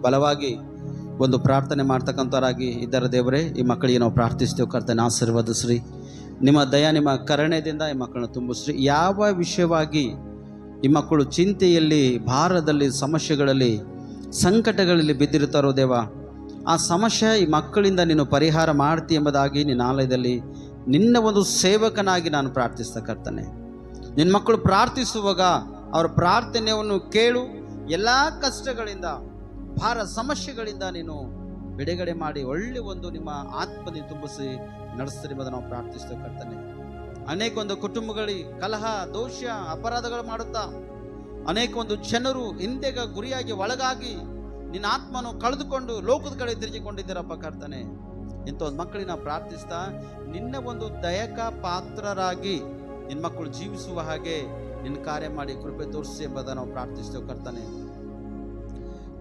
ಬಲವಾಗಿ ಒಂದು ಪ್ರಾರ್ಥನೆ ಮಾಡ್ತಕ್ಕಂಥವರಾಗಿ ಇದ್ದಾರೆ ದೇವರೇ. ಈ ಮಕ್ಕಳಿಗೆ ನಾವು ಪ್ರಾರ್ಥಿಸ್ತೇವೆ ಕರ್ತನೆ, ಆಶೀರ್ವದಿಸ್ರಿ. ನಿಮ್ಮ ದಯ ನಿಮ್ಮ ಕರುಣೆಯಿಂದ ಈ ಮಕ್ಕಳನ್ನ ತುಂಬಿಸ್ರಿ. ಯಾವ ವಿಷಯವಾಗಿ ಈ ಮಕ್ಕಳು ಚಿಂತೆಯಲ್ಲಿ, ಭಾರದಲ್ಲಿ, ಸಮಸ್ಯೆಗಳಲ್ಲಿ, ಸಂಕಟಗಳಲ್ಲಿ ಬಿದ್ದಿರ್ತಾರೋ ದೇವ, ಆ ಸಮಸ್ಯೆ ಈ ಮಕ್ಕಳಿಂದ ನೀನು ಪರಿಹಾರ ಮಾಡ್ತಿ ಎಂಬುದಾಗಿ ನಿನ್ನ ಆಲಯದಲ್ಲಿ ನಿನ್ನ ಒಂದು ಸೇವಕನಾಗಿ ನಾನು ಪ್ರಾರ್ಥಿಸ್ತಾ ಕರ್ತನೆ. ನಿನ್ನ ಮಕ್ಕಳು ಪ್ರಾರ್ಥಿಸುವಾಗ ಅವರ ಪ್ರಾರ್ಥನೆಯನ್ನು ಕೇಳು. ಎಲ್ಲ ಕಷ್ಟಗಳಿಂದ, ಭಾರ ಸಮಸ್ಯೆಗಳಿಂದ ನೀನು ಬಿಡುಗಡೆ ಮಾಡಿ ಒಳ್ಳೆ ಒಂದು ನಿಮ್ಮ ಆತ್ಮದಿಂದ ತುಂಬಿಸಿ ನಡೆಸ್ತಾರೆ ಎಂಬುದನ್ನು ನಾವು ಪ್ರಾರ್ಥಿಸ್ತೇವೆ ಕರ್ತನೆ. ಅನೇಕ ಒಂದು ಕುಟುಂಬಗಳಿಗೆ ಕಲಹ, ದೋಷ, ಅಪರಾಧಗಳು ಮಾಡುತ್ತಾ ಅನೇಕ ಒಂದು ಜನರು ಹಿಂದೆಗ ಗುರಿಯಾಗಿ ಒಳಗಾಗಿ ನಿನ್ನ ಆತ್ಮನು ಕಳೆದುಕೊಂಡು ಲೋಕದ ಕಡೆ ತಿರುಗಿಕೊಂಡಿದ್ದೀರಪ್ಪ ಕರ್ತನೆ. ಇಂಥ ಒಂದು ಮಕ್ಕಳಿಗೆ ನಾವು ಪ್ರಾರ್ಥಿಸ್ತಾ ನಿನ್ನ ಒಂದು ದಯಕ ಪಾತ್ರರಾಗಿ ನಿನ್ನ ಮಕ್ಕಳು ಜೀವಿಸುವ ಹಾಗೆ ನಿನ್ನ ಕಾರ್ಯ ಮಾಡಿ ಕೃಪೆ ತೋರಿಸಿ ಎಂಬುದನ್ನು ನಾವು ಪ್ರಾರ್ಥಿಸ್ತೇವೆ ಕರ್ತನೆ.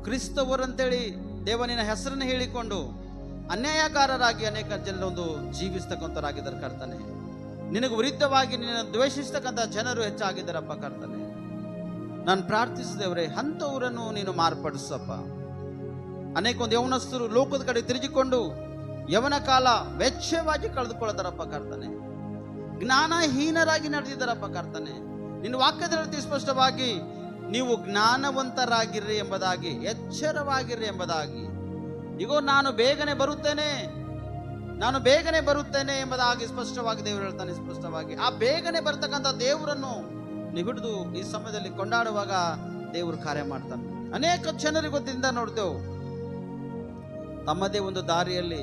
ಕ್ರಿಸ್ತವರಂತೇಳಿ ದೇವನಿನ ಹೆಸರನ್ನು ಹೇಳಿಕೊಂಡು ಅನ್ಯಾಯಕಾರರಾಗಿ ಅನೇಕ ಜನರೊಂದು ಜೀವಿಸ್ತಕ್ಕಂಥವರಾಗಿದ್ದಾರೆ ಕರ್ತನೆ. ನಿನಗೆ ವಿರುದ್ಧವಾಗಿ ನಿನ್ನ ದ್ವೇಷಿಸ್ತಕ್ಕಂಥ ಜನರು ಹೆಚ್ಚಾಗಿದ್ದಾರಪ್ಪ ಕರ್ತನೆ. ನಾನು ಪ್ರಾರ್ಥಿಸಿದವರೇ, ಅಂಥವರನ್ನು ನೀನು ಮಾರ್ಪಡಿಸಪ್ಪ. ಅನೇಕ ಒಂದು ಯೌವನಸ್ಥರು ಲೋಕದ ಕಡೆ ತಿರುಗಿಕೊಂಡು ಯವನ ಕಾಲ ವೆಚ್ಚವಾಗಿ ಕಳೆದುಕೊಳ್ಳತಾರಪ್ಪ ಕರ್ತನೆ. ಜ್ಞಾನಹೀನರಾಗಿ ನಡೆದಿದ್ದಾರಪ್ಪ ಕರ್ತನೆ. ನಿನ್ನ ವಾಕ್ಯದಲ್ಲಿ ಸ್ಪಷ್ಟವಾಗಿ ನೀವು ಜ್ಞಾನವಂತರಾಗಿರ್ರಿ ಎಂಬುದಾಗಿ, ಎಚ್ಚರವಾಗಿರ್ರಿ ಎಂಬುದಾಗಿ, ಈಗ ನಾನು ಬೇಗನೆ ಬರುತ್ತೇನೆ ಎಂಬುದಾಗಿ ಸ್ಪಷ್ಟವಾಗಿ ದೇವರು ಹೇಳ್ತಾನೆ. ಸ್ಪಷ್ಟವಾಗಿ ಆ ಬೇಗನೆ ಬರ್ತಕ್ಕಂಥ ದೇವರನ್ನು ನೀವು ಹಿಡಿದು ಈ ಸಮಯದಲ್ಲಿ ಕೊಂಡಾಡುವಾಗ ದೇವರು ಕಾರ್ಯ ಮಾಡ್ತಾನೆ. ಅನೇಕ ಜನರಿಗೆ ಗೊತ್ತಿಂದ ನೋಡ್ತೇವೆ, ತಮ್ಮದೇ ಒಂದು ದಾರಿಯಲ್ಲಿ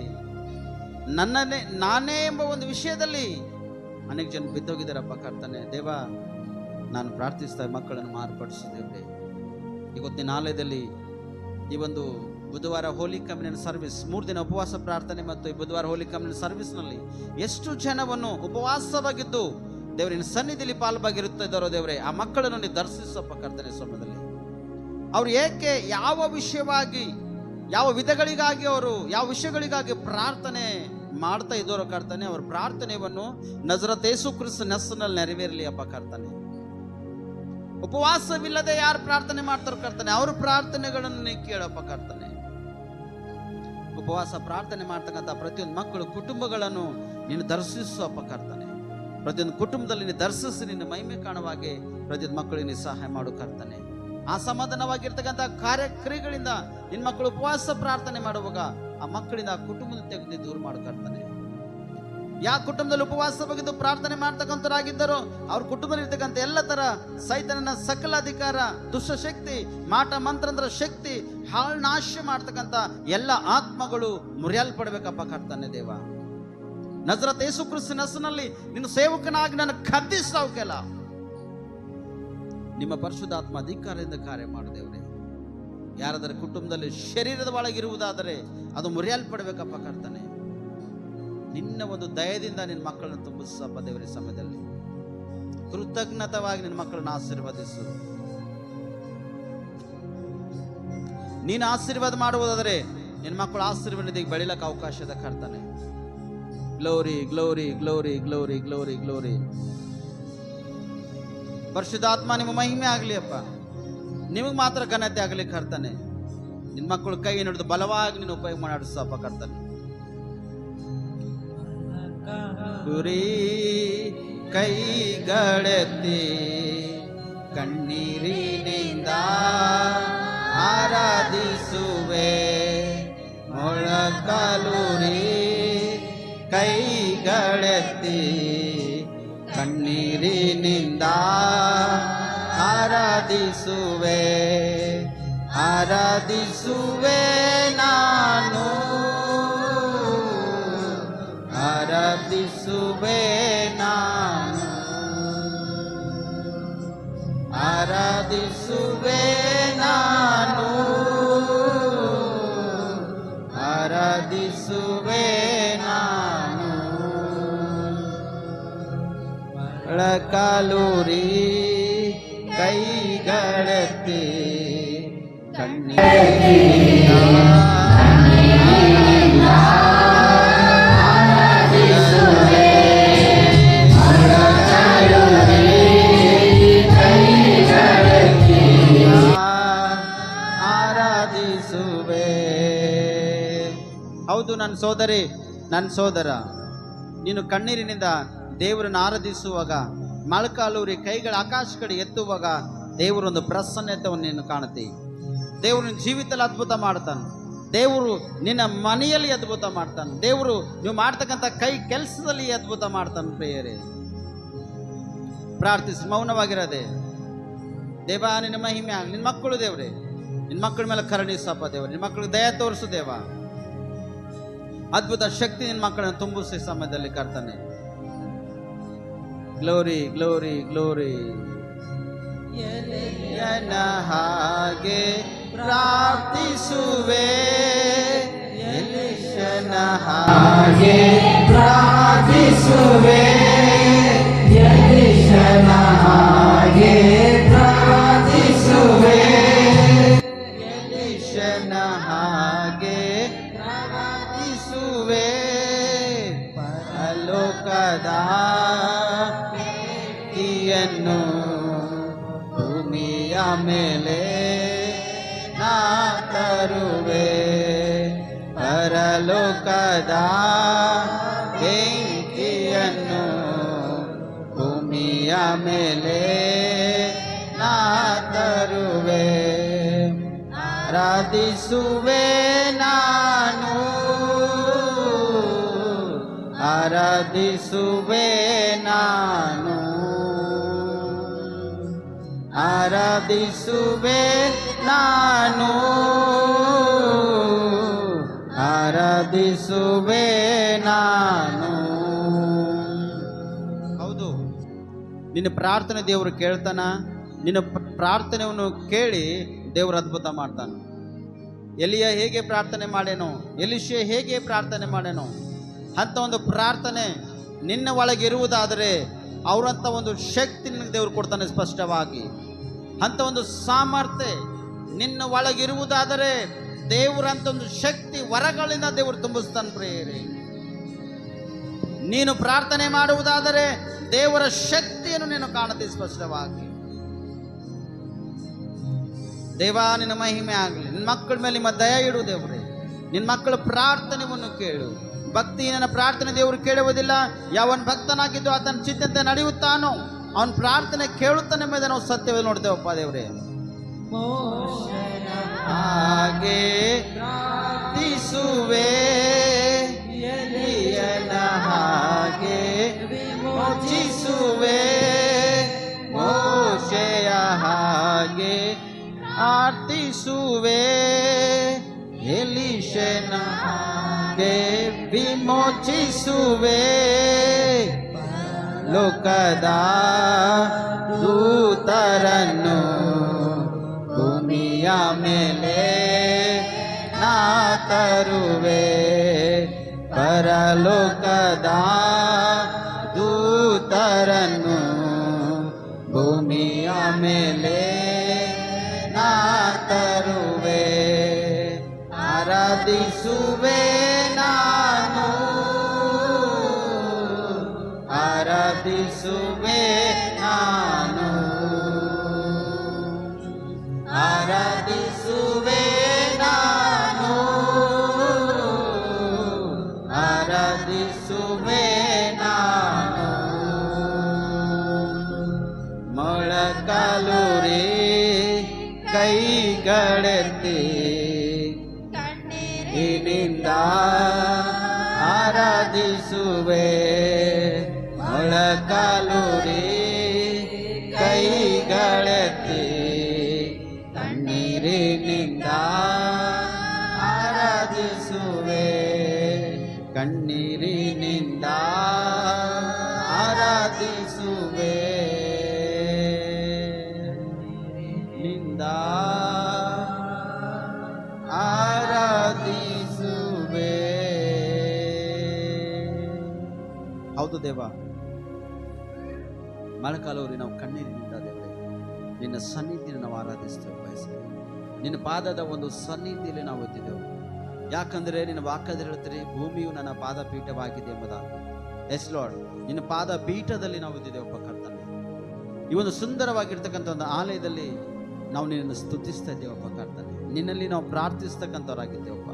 ನಾನೇ ಎಂಬ ಒಂದು ವಿಷಯದಲ್ಲಿ ಅನೇಕ ಜನ ಬಿದ್ದೋಗಿದ್ದಾರಪ್ಪ ಕರ್ತನೆ. ದೇವ, ನಾನು ಪ್ರಾರ್ಥಿಸ್ತಾ ಮಕ್ಕಳನ್ನು ಮಾರ್ಪಡಿಸಿದ್ದೇವೆ. ಇವತ್ತಿನ ಆಲಯದಲ್ಲಿ ಈ ಒಂದು ಬುಧವಾರ ಹೋಲಿ ಕಮ್ಯುನಿಯನ್ ಸರ್ವಿಸ್, 3 ದಿನ ಉಪವಾಸ ಪ್ರಾರ್ಥನೆ ಮತ್ತು ಈ ಬುಧವಾರ ಹೋಲಿ ಕಮ್ಯುನಿಯನ್ ಸರ್ವಿಸ್ನಲ್ಲಿ ಎಷ್ಟು ಜನವನ್ನು ಉಪವಾಸವಾಗಿದ್ದು ದೇವರಿನ ಸನ್ನಿಧಿಯಲ್ಲಿ ಪಾಲ್ಭಾಗಿರುತ್ತಿದ್ದಾರೋ ದೇವರೇ, ಆ ಮಕ್ಕಳನ್ನು ನೀವು ದರ್ಶಿಸಪ್ಪ ಕರ್ತನೆ. ಸಮಯದಲ್ಲಿ ಅವರು ಏಕೆ, ಯಾವ ವಿಷಯವಾಗಿ, ಯಾವ ವಿಧಗಳಿಗಾಗಿ, ಅವರು ಯಾವ ವಿಷಯಗಳಿಗಾಗಿ ಪ್ರಾರ್ಥನೆ ಮಾಡ್ತಾ ಇದ್ದೋರೋ ಕರ್ತನೆ, ಅವರ ಪ್ರಾರ್ಥನೆಯನ್ನು ನಜರೇತ್ ಯೇಸು ಕ್ರಿಸ್ತನ ಹೆಸರಿನಲ್ಲಿ ನೆರವೇರಲಿ ಅಪ್ಪ ಕರ್ತನೆ. ಉಪವಾಸವಿಲ್ಲದೆ ಯಾರು ಪ್ರಾರ್ಥನೆ ಮಾಡ್ತಾರೋ ಕರ್ತನೆ, ಅವ್ರ ಪ್ರಾರ್ಥನೆಗಳನ್ನು ನೀ ಕೇಳಪ್ಪ ಕರ್ತನೆ. ಉಪವಾಸ ಪ್ರಾರ್ಥನೆ ಮಾಡ್ತಕ್ಕಂಥ ಪ್ರತಿಯೊಂದು ಮಕ್ಕಳು ಕುಟುಂಬಗಳನ್ನು ನೀನು ದರ್ಶಿಸುವಪ್ಪ ಕರ್ತನೆ. ಪ್ರತಿಯೊಂದು ಕುಟುಂಬದಲ್ಲಿ ನೀನು ದರ್ಶಿಸಿ ನಿನ್ನ ಮಹಿಮೆ ಕಾಣುವಾಗೆ ಪ್ರತಿಯೊಂದು ಮಕ್ಕಳಿಗೆ ನೀನು ಸಹಾಯ ಮಾಡು ಕರ್ತನೆ. ಆ ಸಮಾಧಾನವಾಗಿರ್ತಕ್ಕಂಥ ಕಾರ್ಯಕ್ರಿಯೆಗಳಿಂದ ನಿನ್ನ ಮಕ್ಕಳು ಉಪವಾಸ ಪ್ರಾರ್ಥನೆ ಮಾಡುವಾಗ ಆ ಮಕ್ಕಳಿಂದ ಆ ಕುಟುಂಬದ ತೆಗೆದು ದೂರ ಮಾಡು ಕರ್ತನೆ. ಯಾವ ಕುಟುಂಬದಲ್ಲಿ ಉಪವಾಸ ಬಗೆದು ಪ್ರಾರ್ಥನೆ ಮಾಡ್ತಕ್ಕಂಥರಾಗಿದ್ದಾರೋ ಅವ್ರ ಕುಟುಂಬದಲ್ಲಿ ಇರ್ತಕ್ಕಂಥ ಎಲ್ಲ ತರ ಸೈತಾನನ ಸಕಲ ಅಧಿಕಾರ, ದುಷ್ಟಶಕ್ತಿ, ಮಾಟ ಮಂತ್ರಂದ್ರ ಶಕ್ತಿ, ಹಾಳು ನಾಶ ಮಾಡ್ತಕ್ಕಂಥ ಎಲ್ಲ ಆತ್ಮಗಳು ಮುರಿಯಲ್ಪಡ್ಬೇಕಪ್ಪ ಕರ್ತನೆ. ದೇವ, ನಜರೇತ್ ಯೇಸು ಕ್ರಿಸ್ತನ ಹೆಸರಿನಲ್ಲಿ ನಿನ್ನ ಸೇವಕನಾಗಿ ನಾನು ಖಂಡಿಸ್ತಾವಕ್ಕೆಲ್ಲ ನಿಮ್ಮ ಪರಿಶುದ್ಧಾತ್ಮ ಅಧಿಕಾರದಿಂದ ಕಾರ್ಯ ಮಾಡು ದೇವರೇ. ಯಾರಾದರೂ ಕುಟುಂಬದಲ್ಲಿ ಶರೀರದ ಒಳಗಿರುವುದಾದರೆ ಅದು ಮುರಿಯಲ್ಪಡಬೇಕಪ್ಪ ಕರ್ತನೆ. ನಿನ್ನ ಒಂದು ದಯದಿಂದ ನಿನ್ನ ಮಕ್ಕಳನ್ನು ತುಂಬಿಸಪ್ಪ ದೇವರ. ಸಮಯದಲ್ಲಿ ಕೃತಜ್ಞತವಾಗಿ ನಿನ್ನ ಮಕ್ಕಳನ್ನು ಆಶೀರ್ವದಿಸು. ನೀನು ಆಶೀರ್ವಾದ ಮಾಡುವುದಾದರೆ ನಿನ್ನ ಮಕ್ಕಳು ಆಶೀರ್ವಾದಕ್ಕೆ ಬೆಳಿಲಕ್ಕೆ ಅವಕಾಶದ ಕರ್ತನೆ. Glory glory glory glory glory glory. ಪರಿಶುದ್ಧಾತ್ಮ ನಿಮ್ಮ ಮಹಿಮೆ ಆಗಲಿ ಅಪ್ಪ, ನಿಮಗೆ ಮಾತ್ರ ಘನತೆ ಆಗಲಿ ಕರ್ತನೆ. ನಿನ್ನ ಮಕ್ಕಳು ಕೈ ಹಿಡಿದು ಬಲವಾಗಿ ನೀನು ಉಪಯೋಗ ಮಾಡಿಸಪ್ಪ ಕರ್ತನೆ. ಗುರಿ ಕೈಗಳೆತ್ತಿ ಕಣ್ಣೀರಿನಿಂದ ಆರಾಧಿಸುವೆ, ಮೊಳಕಾಲೂರಿ ಕೈಗಳೆತ್ತಿ ಕಣ್ಣೀರಿನಿಂದ ಆರಾಧಿಸುವೆ, ಆರಾಧಿಸುವೆ ನಾನು, ಆರಾಧಿಸುವೆ ನಾನು, ಆರಾಧಿಸುವೆ ನಾನು, ಆರಾಧಿಸುವೆ ನಾನು. ಮೊಳಕಾಲೂರಿ ಕೈಗಳೆತ್ತಿ ಕಣ್ಣೀರಿನಿಂದ ಆರಾಧಿಸುವೆ, ನನ್ನ ಸೋದರಿ, ನನ್ನ ಸೋದರ, ನೀನು ಕಣ್ಣೀರಿನಿಂದ ದೇವರನ್ನು ಆರಾಧಿಸುವಾಗ, ಮೊಳಕಾಲೂರಿ ಕೈಗಳ ಆಕಾಶ ಕಡೆ ಎತ್ತುವಾಗ ದೇವರೊಂದು ಪ್ರಸನ್ನತೆಯನ್ನು ನೀನು ಕಾಣುತ್ತಿ. ದೇವರು ನಿನ್ನ ಜೀವಿತದಲ್ಲಿ ಅದ್ಭುತ ಮಾಡ್ತಾನೆ. ದೇವರು ನಿನ್ನ ಮನೆಯಲ್ಲಿ ಅದ್ಭುತ ಮಾಡ್ತಾನೆ. ದೇವರು ನೀವು ಮಾಡ್ತಕ್ಕಂಥ ಕೈ ಕೆಲಸದಲ್ಲಿ ಅದ್ಭುತ ಮಾಡ್ತಾನೆ. ಪ್ರಿಯರೇ, ಪ್ರಾರ್ಥಿಸಿ, ಮೌನವಾಗಿರದೆ. ದೇವ, ನಿನ್ನ ಮಹಿಮೆ ಆಗಲಿ. ನಿನ್ನ ಮಕ್ಕಳು ದೇವ್ರೆ, ನಿನ್ನ ಮಕ್ಕಳ ಮೇಲೆ ಕರುಣಿಸಪ್ಪ ದೇವ್ರೆ. ನಿನ್ನ ಮಕ್ಕಳಿಗೆ ದಯ ತೋರಿಸು ದೇವ. ಅದ್ಭುತ ಶಕ್ತಿ ನಿನ್ನ ಮಕ್ಕಳನ್ನು ತುಂಬಿಸಿ ಸಮಯದಲ್ಲಿ ಕರ್ತಾನೆ. Glory, glory, glory. ಎಲೆಯನ ಹಾಗೆ ಪ್ರಾರ್ಥಿಸುವೆ, ಎಲಿಷನ ಹಾಗೆ ಪ್ರಾರ್ಥಿಸುವೆ, ಎಲಿಷನ ಹಾಗೆ ಪ್ರಾರ್ಥಿಸುವೆ, ಎಲಿಷನ ಹಾಗೆ ಪ್ರಾರ್ಥಿಸುವೆ. ಪರಲೋಕದ ಕೀರ್ತಿಯನ್ನು ಭೂಮಿಯ ಮೇಲೆ ನಾ ತರುವೆ. ಪರಲೋಕದ ಬೆಂಕಿಯನ್ನು ಭೂಮಿಯ ಮೇಲೆ ನಾ ತರುವೆ. ಆರಾಧಿಸುವೆ ನಾನು, ಆರಾಧಿಸುವೆ ನಾನು, ಆರಾಧಿಸುವೆ ನಾನು, ಆರಾಧಿಸುವೆ ನಾನು. ಹೌದು, ನಿನ್ನ ಪ್ರಾರ್ಥನೆ ದೇವರು ಕೇಳ್ತಾನ. ನಿನ್ನ ಪ್ರಾರ್ಥನೆಯನ್ನು ಕೇಳಿ ದೇವರು ಅದ್ಭುತ ಮಾಡ್ತಾನೆ. ಎಲಿಯ ಹೇಗೆ ಪ್ರಾರ್ಥನೆ ಮಾಡೇನೋ, ಎಲಿಷೆ ಹೇಗೆ ಪ್ರಾರ್ಥನೆ ಮಾಡೇನೋ ಅಂತ ಒಂದು ಪ್ರಾರ್ಥನೆ ನಿನ್ನ ಒಳಗೆ ಇರುವುದಾದರೆ ಅವರಂತ ಒಂದು ಶಕ್ತಿ ನಿನಗೆ ದೇವರು ಕೊಡ್ತಾನೆ ಸ್ಪಷ್ಟವಾಗಿ. ಅಂತ ಒಂದು ಸಾಮರ್ಥ್ಯ ನಿನ್ನ ಒಳಗಿರುವುದಾದರೆ ದೇವರಂತ ಒಂದು ಶಕ್ತಿ ವರಗಳಿಂದ ದೇವರು ತುಂಬಿಸ್ತಾನೆ. ಪ್ರಿಯರೇ, ನೀನು ಪ್ರಾರ್ಥನೆ ಮಾಡುವುದಾದರೆ ದೇವರ ಶಕ್ತಿಯನ್ನು ನೀನು ಕಾಣುತ್ತೆ ಸ್ಪಷ್ಟವಾಗಿ. ದೇವ, ನಿನ್ನ ಮಹಿಮೆ ಆಗಲಿ. ನಿನ್ನ ಮಕ್ಕಳ ಮೇಲೆ ನಿಮ್ಮ ದಯ ಇಡು ದೇವರೇ. ನಿನ್ನ ಮಕ್ಕಳ ಪ್ರಾರ್ಥನೆಯನ್ನು ಕೇಳು. ಭಕ್ತಿ ನನ್ನ ಪ್ರಾರ್ಥನೆ ದೇವರು ಕೇಳುವುದಿಲ್ಲ. ಯಾವನ್ ಭಕ್ತನಾಗಿದ್ದು ಆತನ ಚಿತ್ತಂತೆ ನಡೆಯುತ್ತಾನೋ ಅವನ ಪ್ರಾರ್ಥನೆ ಕೇಳುತ್ತಾನೆ ಎಂಬುದನ್ನು ನಾವು ಸತ್ಯವೇ ನೋಡ್ತೇವಪ್ಪ ದೇವರೇ. ಹಾಗೆ ಪ್ರಾರ್ಥಿಸುವೆ, ಎಲಿಯನ ಹಾಗೆ ವಿಮೋಚಿಸುವೆ, ಮೋಶೆಯ ಹಾಗೆ ಪ್ರಾರ್ಥಿಸುವೆ, ಎಲಿಷನ ಹಾಗೆ ವಿಮೋಚಿಸುವೆ. ಲೋಕದ ದೂತರನ್ನು ಭೂಮಿಯ ಮೇಲೆ ನಾ ತರುವೆ. ಪರಲೋಕದ ದೂತರನ್ನು ಭೂಮಿಯ ಮೇಲೆ ನಾ ತರುವೆ. ಆರಾಧಿಸುವೆ ನಾನು, ಆರಾಧಿಸುವೆ ನಾನು, ಆರಾಧಿಸುವೆ ನಾನು, ಆರಾಧಿಸುವೆ ನಾನು. ಮೊಳಕಾಲೂರಿ ಕೈಗಳೆತ್ತಿ ನಿನ್ನಿಂದ ಆರಾಧಿಸುವೆ. ಮೊಳಕಾಲೂರಿ ಕೈಗಳೆತ್ತಿ ಕಣ್ಣೀರಿನಿಂದ ಆರಾಧಿಸುವೆ. ಕಣ್ಣೀರಿನಿಂದ ಆರಾಧಿಸುವೆ. ನಿಂದ ಆರಾಧಿಸುವೆ. ಹೌದು ದೇವ, ಮೊಳಕಾಲೂರಿ ನಾವು ಕಣ್ಣೀರಿನಿಂದ ದೇವರೇ ನಿನ್ನ ಸನ್ನಿಧಿಯನ್ನು ನಾವು ಆರಾಧಿಸ್ತೇವೆ. ಬಯಸ್ತೇವೆ ನಿನ್ನ ಪಾದದ ಒಂದು ಸನ್ನಿಧಿಯಲ್ಲಿ ನಾವು ಎತ್ತಿದ್ದೆವು. ಯಾಕಂದರೆ ನಿನ್ನ ವಾಕ್ಯದಲ್ಲಿ ಹೇಳ್ತೀರಿ, ಭೂಮಿಯು ನನ್ನ ಪಾದ ಪೀಠವಾಗಿದೆ ಎಂಬುದಾಗಿ. ಎಸ್ ಲಾರ್ಡ್, ನಿನ್ನ ಪಾದ ಪೀಠದಲ್ಲಿ ನಾವು ಇದ್ದಿದ್ದೇವಪ್ಪ ಕರ್ತನೆ. ಈ ಒಂದು ಸುಂದರವಾಗಿರ್ತಕ್ಕಂಥ ಒಂದು ಆಲಯದಲ್ಲಿ ನಾವು ನಿನ್ನನ್ನು ಸ್ತುತಿಸ್ತಾ ಇದ್ದೇವಪ್ಪ ಕರ್ತನೆ. ನಿನ್ನಲ್ಲಿ ನಾವು ಪ್ರಾರ್ಥಿಸ್ತಕ್ಕಂಥವರಾಗಿದ್ದೇವಪ್ಪ.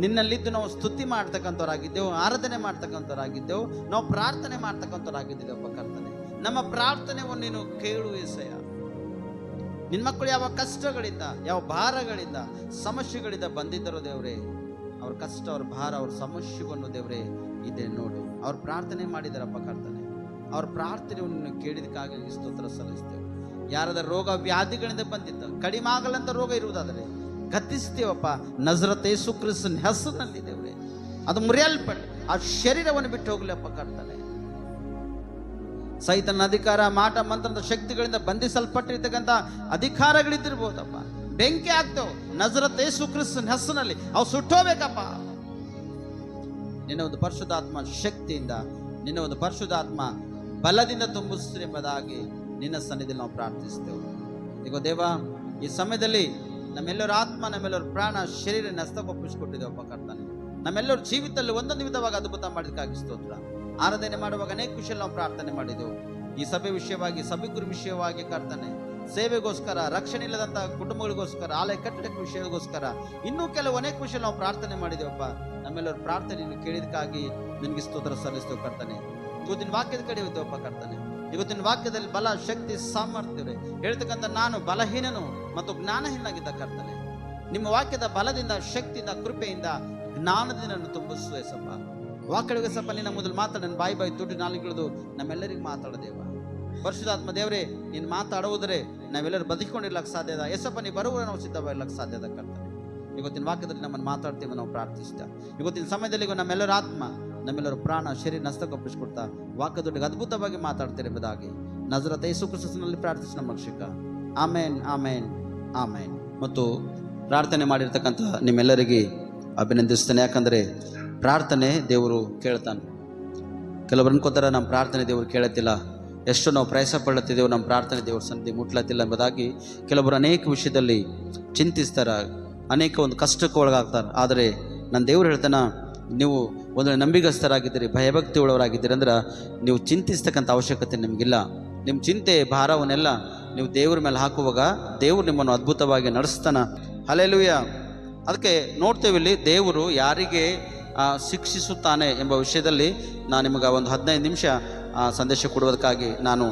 ನಿನ್ನಲ್ಲಿದ್ದು ನಾವು ಸ್ತುತಿ ಮಾಡ್ತಕ್ಕಂಥವ್ರಾಗಿದ್ದೆವು, ಆರಾಧನೆ ಮಾಡ್ತಕ್ಕಂಥವ್ರಾಗಿದ್ದೆವು, ನಾವು ಪ್ರಾರ್ಥನೆ ಮಾಡ್ತಕ್ಕಂಥವ್ರಾಗಿದ್ದೇವಪ್ಪ ಕರ್ತನೆ. ನಮ್ಮ ಪ್ರಾರ್ಥನೆಯನ್ನು ನೀನು ಕೇಳು ಏಸಯ್ಯ. ನಿನ್ನ ಮಕ್ಕಳು ಯಾವ ಕಷ್ಟಗಳಿಂದ, ಯಾವ ಭಾರಗಳಿಂದ, ಸಮಸ್ಯೆಗಳಿಂದ ಬಂದಿದ್ದರೋ ದೇವರೇ, ಅವ್ರ ಕಷ್ಟ, ಅವ್ರ ಭಾರ, ಅವ್ರ ಸಮಸ್ಯೆಯನ್ನು ದೇವರೇ ಇದೆ ನೋಡು. ಅವ್ರ ಪ್ರಾರ್ಥನೆ ಮಾಡಿದಾರಪ್ಪ ಕರ್ತನೆ. ಅವ್ರ ಪ್ರಾರ್ಥನೆಯನ್ನು ಕೇಳಿದಕ್ಕಾಗಿ ಸ್ತೋತ್ರ ಸಲ್ಲಿಸ್ತೇವೆ. ಯಾರಾದ ರೋಗ ವ್ಯಾಧಿಗಳಿಂದ ಬಂದಿದ್ದ, ಕಡಿಮೆ ಆಗಲ್ಲಂತ ರೋಗ ಇರುವುದಾದರೆ ಗತಿಸ್ತೇವಪ್ಪ ನಜರತ್ ಯೇಸು ಕ್ರಿಸ್ತನ ಹೆಸರಿನಲ್ಲಿ ದೇವರೇ. ಅದು ಮುರಿಯಲ್ಪಟ್ಟು ಆ ಶರೀರವನ್ನು ಬಿಟ್ಟು ಹೋಗ್ಲಪ್ಪ ಕರ್ತನೆ. ಸೈತನ ಅಧಿಕಾರ, ಮಾಟ ಮಂತ್ರದ ಶಕ್ತಿಗಳಿಂದ ಬಂಧಿಸಲ್ಪಟ್ಟಿರ್ತಕ್ಕಂಥ ಅಧಿಕಾರಗಳಿದ್ದಿರ್ಬೋದಪ್ಪ, ಬೆಂಕಿ ಆಗ್ತೇವೆ ನಜರತ್ ಯೇಸು ಕ್ರಿಸ್ತನ ಹೆಸರಿನಲ್ಲಿ ಅವು ಸುಟ್ಟೋಗ್ಬೇಕಪ್ಪ. ನಿನ್ನ ಒಂದು ಪರಿಶುದ್ಧಾತ್ಮ ಶಕ್ತಿಯಿಂದ, ನಿನ್ನ ಒಂದು ಪರಿಶುದ್ಧಾತ್ಮ ಬಲದಿಂದ ತುಂಬಿಸ್ರಿ ಎಂಬುದಾಗಿ ನಿನ್ನ ಸನ್ನಿಧಿಯಲ್ಲಿ ನಾವು ಪ್ರಾರ್ಥಿಸ್ತೇವೆ. ಈಗ ದೇವ, ಈ ಸಮಯದಲ್ಲಿ ನಮ್ಮೆಲ್ಲರ ಆತ್ಮ, ನಮ್ಮೆಲ್ಲರ ಪ್ರಾಣ, ಶರೀರ ನಸ್ತಗೊಪ್ಪಿಸಿಕೊಟ್ಟಿದ್ದೇವಪ್ಪ ಕರ್ತನೆ. ನಮ್ಮೆಲ್ಲರ ಜೀವಿತದಲ್ಲಿ ಒಂದೊಂದು ವಿಧವಾಗಿ ಅದ್ಭುತ ಮಾಡಿದಕ್ಕಾಗಿ ಸ್ತೋತ್ರ. ಆರಾಧನೆ ಮಾಡುವಾಗ ಅನೇಕ ವಿಷಯ ನಾವು ಪ್ರಾರ್ಥನೆ ಮಾಡಿದೆವು. ಈ ಸಭೆ ವಿಷಯವಾಗಿ, ಸಭಿಕರ ವಿಷಯವಾಗಿ ಕರ್ತನೆ, ಸೇವೆಗೋಸ್ಕರ, ರಕ್ಷಣೆ ಇಲ್ಲದಂತಹ ಕುಟುಂಬಗಳಿಗೋಸ್ಕರ, ಆಲಯ ಕಟ್ಟಡಕ್ಕೆ ವಿಷಯಗೋಸ್ಕರ, ಇನ್ನೂ ಕೆಲವು ಅನೇಕ ವಿಷಯ ನಾವು ಪ್ರಾರ್ಥನೆ ಮಾಡಿದೇವಪ್ಪ. ನಮ್ಮೆಲ್ಲರ ಪ್ರಾರ್ಥನೆಯನ್ನು ಕೇಳಿದಕ್ಕಾಗಿ ನಿನಗೆ ಸ್ತೋತ್ರ ಸಲ್ಲಿಸ್ತೇವೆ ಕರ್ತನೆ. ಇವತ್ತಿನ ವಾಕ್ಯದ ಕಡೆ ಇದ್ದೇವಪ್ಪ ಕರ್ತನೆ. ಇವತ್ತಿನ ವಾಕ್ಯದಲ್ಲಿ ಬಲ, ಶಕ್ತಿ, ಸಾಮರ್ಥ್ಯವೇ ಹೇಳ್ತಕ್ಕಂಥ ನಾನು ಬಲಹೀನನು ಮತ್ತು ಜ್ಞಾನಹೀನಾಗಿದ್ದ ಕರ್ತನೆ. ನಿಮ್ಮ ವಾಕ್ಯದ ಬಲದಿಂದ, ಶಕ್ತಿಯಿಂದ, ಕೃಪೆಯಿಂದ, ಜ್ಞಾನದಿಂದ ನಾನು ತುಂಬಿಸುವೆ ಸಪ್ಪ. ವಾಕ್ಯಗಳಿಗೆ ಸಪ್ಪ ನಿನ್ನ ಮೊದಲು ಮಾತಾಡ, ನನ್ನ ಬಾಯಿ ತುಟಿ ನಾಲಿಗೆಳಿದು ನಮ್ಮೆಲ್ಲರಿಗೂ ಮಾತಾಡದೇವ. ಪರಿಶುದ್ಧಾತ್ಮ ದೇವರೇ, ನೀನು ಮಾತಾಡುವುದರೆ ನಾವೆಲ್ಲರೂ ಬದುಕಿಕೊಂಡಿರ್ಲಕ್ಕೆ ಸಾಧ್ಯ ಅದ. ಎಸಪ್ಪ ನೀ ಬರುವ ನಾವು ಸಿದ್ಧವಾಗಿರ್ಲಕ್ಕೆ ಸಾಧ್ಯ ಅದ ಕರ್ತನೆ. ಇವತ್ತಿನ ವಾಕ್ಯದಲ್ಲಿ ನಮ್ಮನ್ನು ಮಾತಾಡ್ತೇವೆ, ನಾವು ಪ್ರಾರ್ಥಿಸ್ತಾ. ಇವತ್ತಿನ ಸಮಯದಲ್ಲಿ ನಮ್ಮೆಲ್ಲರ ಆತ್ಮ, ನಮ್ಮೆಲ್ಲರ ಪ್ರಾಣ, ಶರೀರ ನಸ್ತಗೊಪ್ಪಿಸ್ಕೊಡ್ತಾ ವಾಕ್ಯದೊಟ್ಟಿಗೆ ಅದ್ಭುತವಾಗಿ ಮಾತಾಡ್ತೇವೆ ಎಂಬುದಾಗಿ ನಜರತ್ ಯೇಸು ಕ್ರಿಸ್ತನಲ್ಲಿ ಪ್ರಾರ್ಥಿಸಿ ನಮ್ಮ ರಕ್ಷಕ. ಆಮೇನ್, ಆಮೇನ್, ಆಮೇನ್. ಮತ್ತು ಪ್ರಾರ್ಥನೆ ಮಾಡಿರ್ತಕ್ಕಂಥ ನಿಮ್ಮೆಲ್ಲರಿಗೆ ಅಭಿನಂದಿಸ್ತೇನೆ. ಯಾಕಂದರೆ ಪ್ರಾರ್ಥನೆ ದೇವರು ಕೇಳ್ತಾನೆ. ಕೆಲವರು ಅನ್ಕೋತಾರೆ ನಮ್ಮ ಪ್ರಾರ್ಥನೆ ದೇವರು ಕೇಳತ್ತಿಲ್ಲ, ಎಷ್ಟು ನಾವು ಪ್ರಯಾಸ ಪಡ್ಲತ್ತಿದ್ದೇವೆ, ನಮ್ಮ ಪ್ರಾರ್ಥನೆ ದೇವ್ರ ಸನ್ನಿಧಿ ಮುಟ್ಲತ್ತಿಲ್ಲ ಎಂಬುದಾಗಿ ಕೆಲವರು ಅನೇಕ ವಿಷಯದಲ್ಲಿ ಚಿಂತಿಸ್ತಾರೆ, ಅನೇಕ ಒಂದು ಕಷ್ಟಕ್ಕೆ ಒಳಗಾಗ್ತಾರೆ. ಆದರೆ ನನ್ನ ದೇವರು ಹೇಳ್ತಾನೆ, ನೀವು ಒಂದು ನಂಬಿಗಸ್ತರಾಗಿದ್ದೀರಿ, ಭಯಭಕ್ತಿ ಉಳ್ಳವರಾಗಿದ್ದೀರಿ ಅಂದ್ರೆ ನೀವು ಚಿಂತಿಸ್ತಕ್ಕಂಥ ಅವಶ್ಯಕತೆ ನಿಮಗಿಲ್ಲ. ನಿಮ್ಮ ಚಿಂತೆ ಭಾರವನ್ನೆಲ್ಲ ನೀವು ದೇವ್ರ ಮೇಲೆ ಹಾಕುವಾಗ ದೇವರು ನಿಮ್ಮನ್ನು ಅದ್ಭುತವಾಗಿ ನಡೆಸ್ತಾನೆ. ಹಲ್ಲೆಲೂಯಾ. ಅದಕ್ಕೆ ನೋಡ್ತೇವೆ ಇಲ್ಲಿ ದೇವರು ಯಾರಿಗೆ ಶಿಕ್ಷಿಸುತ್ತಾನೆ ಎಂಬ ವಿಷಯದಲ್ಲಿ ನಾನು ನಿಮಗೆ ಒಂದು 15 ನಿಮಿಷ ಸಂದೇಶ ಕೊಡುವುದಕ್ಕಾಗಿ ನಾನು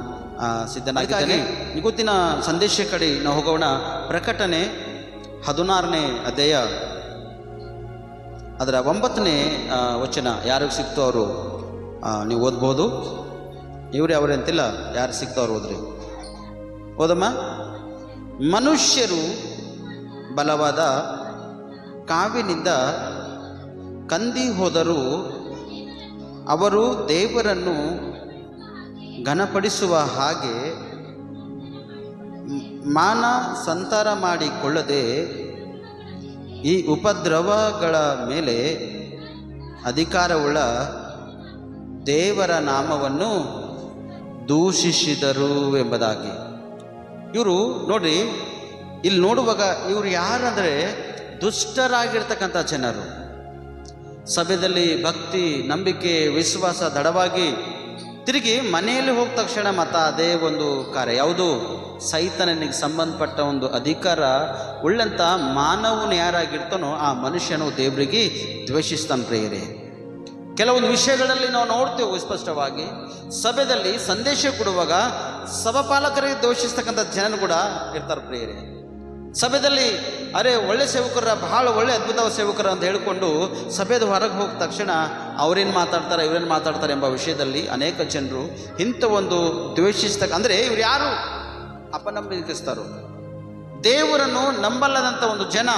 ಸಿದ್ಧನಾಗಿದ್ದೇನೆ. ಇವತ್ತಿನ ಸಂದೇಶ ಕಡೆ ನಾವು ಹೋಗೋಣ. ಪ್ರಕಟಣೆ 16ನೇ ಅಧ್ಯಾಯ ಅದರ 9ನೇ ವಚನ ಯಾರಿಗೆ ಸಿಕ್ತೋ ಅವರು ನೀವು ಓದ್ಬೋದು. ಇವ್ರು ಅವರೇ ಅಂತಿಲ್ಲ, ಯಾರು ಸಿಕ್ತೋ ಅವ್ರು ಓದ್ರಿ. ಓದಮ್ಮ. ಮನುಷ್ಯರು ಬಲವಾದ ಕಾವಿನಿಂದ ಕಂದಿ ಹೋದರೂ ಅವರು ದೇವರನ್ನು ಘನಪಡಿಸುವ ಹಾಗೆ ಮಾನ ಸಂತಾರ ಮಾಡಿಕೊಳ್ಳದೆ ಈ ಉಪದ್ರವಗಳ ಮೇಲೆ ಅಧಿಕಾರವುಳ್ಳ ದೇವರ ನಾಮವನ್ನು ದೂಷಿಸಿದರು ಎಂಬುದಾಗಿ. ಇವರು ನೋಡ್ರಿ, ಇಲ್ಲಿ ನೋಡುವಾಗ ಇವರು ಯಾರಂದರೆ ದುಷ್ಟರಾಗಿರ್ತಕ್ಕಂಥ ಜನರು. ಸಭೆಯಲ್ಲಿ ಭಕ್ತಿ, ನಂಬಿಕೆ, ವಿಶ್ವಾಸ ದಡವಾಗಿ ತಿರುಗಿ ಮನೆಯಲ್ಲಿ ಹೋದ ತಕ್ಷಣ ಮತ್ತು ಅದೇ ಒಂದು ಕಾರ್ಯ ಯಾವುದು, ಸೈತನಿಗೆ ಸಂಬಂಧಪಟ್ಟ ಒಂದು ಅಧಿಕಾರ ಉಳ್ಳಂಥ ಮಾನವನು ಯಾರಾಗಿರ್ತಾನೋ ಆ ಮನುಷ್ಯನು ದೇವರಿಗೆ ದ್ವೇಷಿಸ್ತಾನೆ ಪ್ರಿಯರೇ. ಕೆಲವೊಂದು ವಿಷಯಗಳಲ್ಲಿ ನಾವು ನೋಡ್ತೇವೆ ಸ್ಪಷ್ಟವಾಗಿ. ಸಭೆಯಲ್ಲಿ ಸಂದೇಶ ಕೊಡುವಾಗ ಸಭಾಪಾಲಕರಿಗೆ ದ್ವೇಷಿಸ್ತಕ್ಕಂಥ ಜನರು ಕೂಡ ಇರ್ತಾರೆ ಪ್ರಿಯರೇ. ಸಭೆಯಲ್ಲಿ ಅರೆ ಒಳ್ಳೆ ಸೇವಕರ, ಬಹಳ ಒಳ್ಳೆ ಅದ್ಭುತ ಸೇವಕರ ಅಂತ ಹೇಳಿಕೊಂಡು ಸಭೆದ ಹೊರಗೆ ಹೋದ ತಕ್ಷಣ ಅವ್ರೇನು ಮಾತಾಡ್ತಾರೆ, ಇವ್ರೇನು ಮಾತಾಡ್ತಾರೆ ಎಂಬ ವಿಷಯದಲ್ಲಿ ಅನೇಕ ಜನರು ಇಂಥ ಒಂದು ಅಂದರೆ ಇವ್ರು ಯಾರು ಅಪನಂಬಿಸ್ತಾರೋ, ದೇವರನ್ನು ನಂಬಲ್ಲದಂಥ ಒಂದು ಜನ,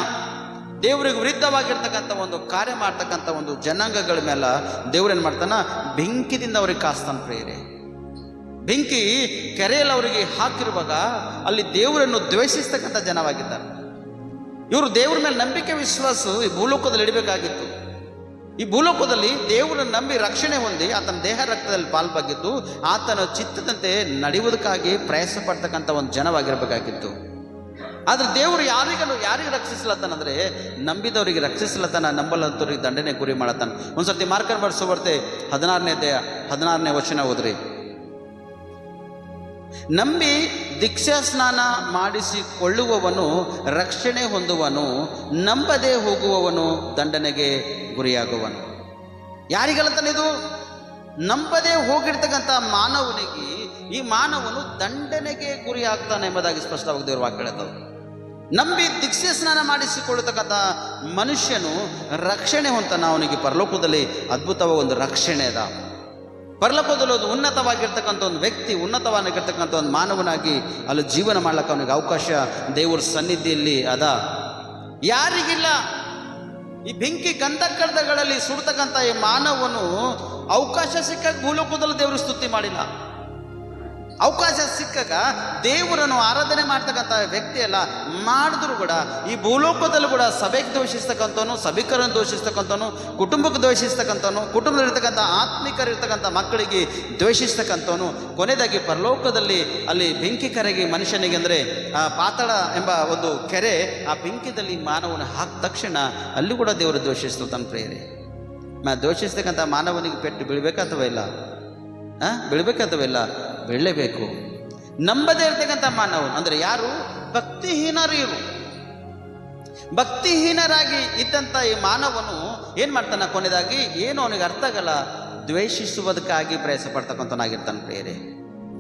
ದೇವರಿಗೆ ವಿರುದ್ಧವಾಗಿರ್ತಕ್ಕಂಥ ಒಂದು ಕಾರ್ಯ ಮಾಡ್ತಕ್ಕಂಥ ಒಂದು ಜನಾಂಗಗಳ ಮೇಲೆ ದೇವ್ರೇನು ಮಾಡ್ತಾನ, ಬೆಂಕಿದಿಂದ ಅವ್ರಿಗೆ ಕಾಸ್ತಾನ ಪ್ರೇರೆ. ಬೆಂಕಿ ಕೆರೆಯಲ್ಲಿ ಅವರಿಗೆ ಹಾಕಿರುವಾಗ ಅಲ್ಲಿ ದೇವರನ್ನು ದ್ವೇಷಿಸ್ತಕ್ಕಂಥ ಜನವಾಗಿದ್ದಾರೆ. ಇವರು ದೇವರ ಮೇಲೆ ನಂಬಿಕೆ, ವಿಶ್ವಾಸ ಈ ಭೂಲೋಕದಲ್ಲಿ ಇಡಬೇಕಾಗಿತ್ತು. ಈ ಭೂಲೋಕದಲ್ಲಿ ದೇವರನ್ನು ನಂಬಿ ರಕ್ಷಣೆ ಹೊಂದಿ ಆತನ ದೇಹ ರಕ್ತದಲ್ಲಿ ಪಾಲ್ಬಾಗಿದ್ದು ಆತನ ಚಿತ್ತದಂತೆ ನಡೆಯುವುದಕ್ಕಾಗಿ ಪ್ರಯಾಸ ಪಡ್ತಕ್ಕಂಥ ಒಂದು ಜನವಾಗಿರಬೇಕಾಗಿತ್ತು. ಆದರೆ ದೇವರು ಯಾರಿಗೆ ರಕ್ಷಿಸ್ಲತ್ತಾನಂದ್ರೆ ನಂಬಿದವರಿಗೆ ರಕ್ಷಿಸ್ಲತ್ತಾನ, ನಂಬಲ್ಲಂಥವ್ರಿಗೆ ದಂಡನೆ ಗುರಿ ಮಾಡತ್ತಾನ. ಒಂದ್ಸರ್ತಿ ಮಾರ್ಕರ್ ಬರ್ಸೋಬರ್ತೆ 16ನೇ ಅಧ್ಯಾಯ 16ನೇ ವಚನ ಓದ್ರಿ. ನಂಬಿ ದೀಕ್ಷಾ ಸ್ನಾನ ಮಾಡಿಸಿಕೊಳ್ಳುವವನು ರಕ್ಷಣೆ ಹೊಂದುವನು, ನಂಬದೆ ಹೋಗುವವನು ದಂಡನೆಗೆ ಗುರಿಯಾಗುವನು. ಯಾರಿಗಲ್ಲತಾನೆ ಇದು? ನಂಬದೆ ಹೋಗಿರ್ತಕ್ಕಂಥ ಮಾನವನಿಗೆ ಈ ಮಾನವನು ದಂಡನೆಗೆ ಗುರಿ ಆಗ್ತಾನೆ ಎಂಬುದಾಗಿ ಸ್ಪಷ್ಟವಾಗಿ ದೇವರ ವಾಕ್ಯ ಹೇಳ್ತದೆ. ನಂಬಿ ದೀಕ್ಷೆ ಸ್ನಾನ ಮಾಡಿಸಿಕೊಳ್ಳತಕ್ಕಂಥ ಮನುಷ್ಯನು ರಕ್ಷಣೆ ಹೊಂತಾನ. ಅವನಿಗೆ ಪರಲೋಕದಲ್ಲಿ ಅದ್ಭುತವಾದ ಒಂದು ರಕ್ಷಣೆ ಅದ. ಪರಲೋಕದಲ್ಲಿ ಒಂದು ಉನ್ನತವಾಗಿರ್ತಕ್ಕಂಥ ಒಂದು ವ್ಯಕ್ತಿ, ಉನ್ನತವಾಗಿರ್ತಕ್ಕಂಥ ಒಂದು ಮಾನವನಾಗಿ ಅಲ್ಲಿ ಜೀವನ ಮಾಡ್ಲಿಕ್ಕೆ ಅವನಿಗೆ ಅವಕಾಶ ದೇವರ ಸನ್ನಿಧಿಯಲ್ಲಿ ಅದ. ಯಾರಿಗಿಲ್ಲ? ಈ ಬೆಂಕಿ ಗಂಧಕಗಳಲ್ಲಿ ಸುಡ್ತಕ್ಕಂಥ ಈ ಮಾನವನು ಅವಕಾಶ ಸಿಕ್ಕಾಗ ಭೂಲೋಕದಲ್ಲಿ ದೇವರು ಸ್ತುತಿ ಮಾಡಿಲ್ಲ. ಅವಕಾಶ ಸಿಕ್ಕಾಗ ದೇವರನ್ನು ಆರಾಧನೆ ಮಾಡ್ತಕ್ಕಂಥ ವ್ಯಕ್ತಿ ಎಲ್ಲ ಮಾಡಿದ್ರು ಕೂಡ ಈ ಭೂಲೋಕದಲ್ಲೂ ಕೂಡ ಸಭೆಗೆ ದ್ವೇಷಿಸ್ತಕ್ಕಂಥವನು, ಸಭಿಕರನ್ನು ದ್ವೇಷಿಸ್ತಕ್ಕಂಥವನು, ಕುಟುಂಬಕ್ಕೆ ದ್ವೇಷಿಸ್ತಕ್ಕಂಥವನು, ಕುಟುಂಬದಲ್ಲಿರ್ತಕ್ಕಂಥ ಆತ್ಮಿಕರಿರ್ತಕ್ಕಂಥ ಮಕ್ಕಳಿಗೆ ದ್ವೇಷಿಸ್ತಕ್ಕಂಥವನು, ಕೊನೆಯದಾಗಿ ಪರಲೋಕದಲ್ಲಿ ಅಲ್ಲಿ ಬೆಂಕಿ ಕರೆಗೆ ಮನುಷ್ಯನಿಗೆ ಅಂದರೆ ಆ ಪಾತಾಳ ಎಂಬ ಒಂದು ಕೆರೆ, ಆ ಬೆಂಕಿದಲ್ಲಿ ಮಾನವನ ಹಾಕಿದ ತಕ್ಷಣ ಅಲ್ಲಿ ಕೂಡ ದೇವರು ದ್ವೇಷಿಸ್ತು ತನ್ನ ಪ್ರೇರೆ. ದ್ವೇಷಿಸ್ತಕ್ಕಂಥ ಮಾನವನಿಗೆ ಪೆಟ್ಟು ಬೀಳ್ಬೇಕಾತವ ಇಲ್ಲ? ಬೀಳ್ಬೇಕಾತವ ಇಲ್ಲ? ಬೀಳಲೇಬೇಕು. ನಂಬದೇ ಇರ್ತಕ್ಕಂಥ ಮಾನವನು ಅಂದರೆ ಯಾರು? ಭಕ್ತಿಹೀನರು. ಭಕ್ತಿಹೀನರಾಗಿ ಇದ್ದಂಥ ಈ ಮಾನವನು ಏನು ಮಾಡ್ತಾನೆ? ಕೊನೆಯದಾಗಿ ಏನು ಅವನಿಗೆ ಅರ್ಥ ಆಗಲ್ಲ, ದ್ವೇಷಿಸುವುದಕ್ಕಾಗಿ ಪ್ರಯಾಸ ಪಡ್ತಕ್ಕಂಥನಾಗಿರ್ತಾನೆ ಪ್ರೇರೆ.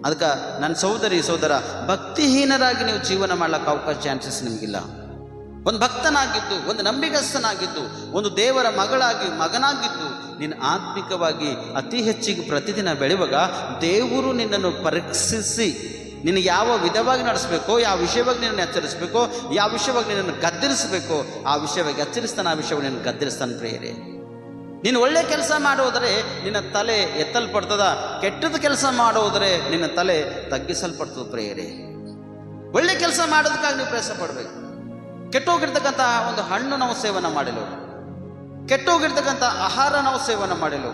ಅದಕ್ಕೆ ನನ್ನ ಸೋದರ, ಭಕ್ತಿಹೀನರಾಗಿ ನೀವು ಜೀವನ ಮಾಡ್ಲಿಕ್ಕೆ ಅವಕಾಶ ಚಾನ್ಸಸ್ ನಿಮಗಿಲ್ಲ. ಒಂದು ಭಕ್ತನಾಗಿದ್ದು, ಒಂದು ನಂಬಿಗಸ್ತನಾಗಿದ್ದು, ಒಂದು ದೇವರ ಮಗನಾಗಿದ್ದು ನೀನು ಆತ್ಮಿಕವಾಗಿ ಅತಿ ಹೆಚ್ಚಿಗೆ ಪ್ರತಿದಿನ ಬೆಳೆಯುವಾಗ ದೇವರು ನಿನ್ನನ್ನು ಪರೀಕ್ಷಿಸಿ ನಿನಗೆ ಯಾವ ವಿಧವಾಗಿ ನಡೆಸಬೇಕೋ, ಯಾವ ವಿಷಯವಾಗಿ ನಿನ್ನನ್ನು ಎಚ್ಚರಿಸಬೇಕೋ, ಯಾವ ವಿಷಯವಾಗಿ ನಿನ್ನನ್ನು ಗದ್ದರಿಸಬೇಕೋ ಆ ವಿಷಯವಾಗಿ ಎಚ್ಚರಿಸ್ತಾನೆ, ಆ ವಿಷಯವಾಗಿ ನಿನ್ನ ಗದ್ದರಿಸ್ತಾನೆ ಪ್ರೇರೆ. ನೀನು ಒಳ್ಳೆ ಕೆಲಸ ಮಾಡೋದ್ರೆ ನಿನ್ನ ತಲೆ ಎತ್ತಲ್ಪಡ್ತದ, ಕೆಟ್ಟದ ಕೆಲಸ ಮಾಡೋದ್ರೆ ನಿನ್ನ ತಲೆ ತಗ್ಗಿಸಲ್ಪಡ್ತದ ಪ್ರೇರೆ. ಒಳ್ಳೆ ಕೆಲಸ ಮಾಡೋದಕ್ಕಾಗಿ ನೀವು ಪ್ರಯಾಸ ಪಡಬೇಕು. ಕೆಟ್ಟೋಗಿರ್ತಕ್ಕಂಥ ಒಂದು ಹಣ್ಣು ನಾವು ಸೇವನೆ ಮಾಡಲು, ಕೆಟ್ಟೋಗಿರ್ತಕ್ಕಂಥ ಆಹಾರ ನಾವು ಸೇವನೆ ಮಾಡಲು,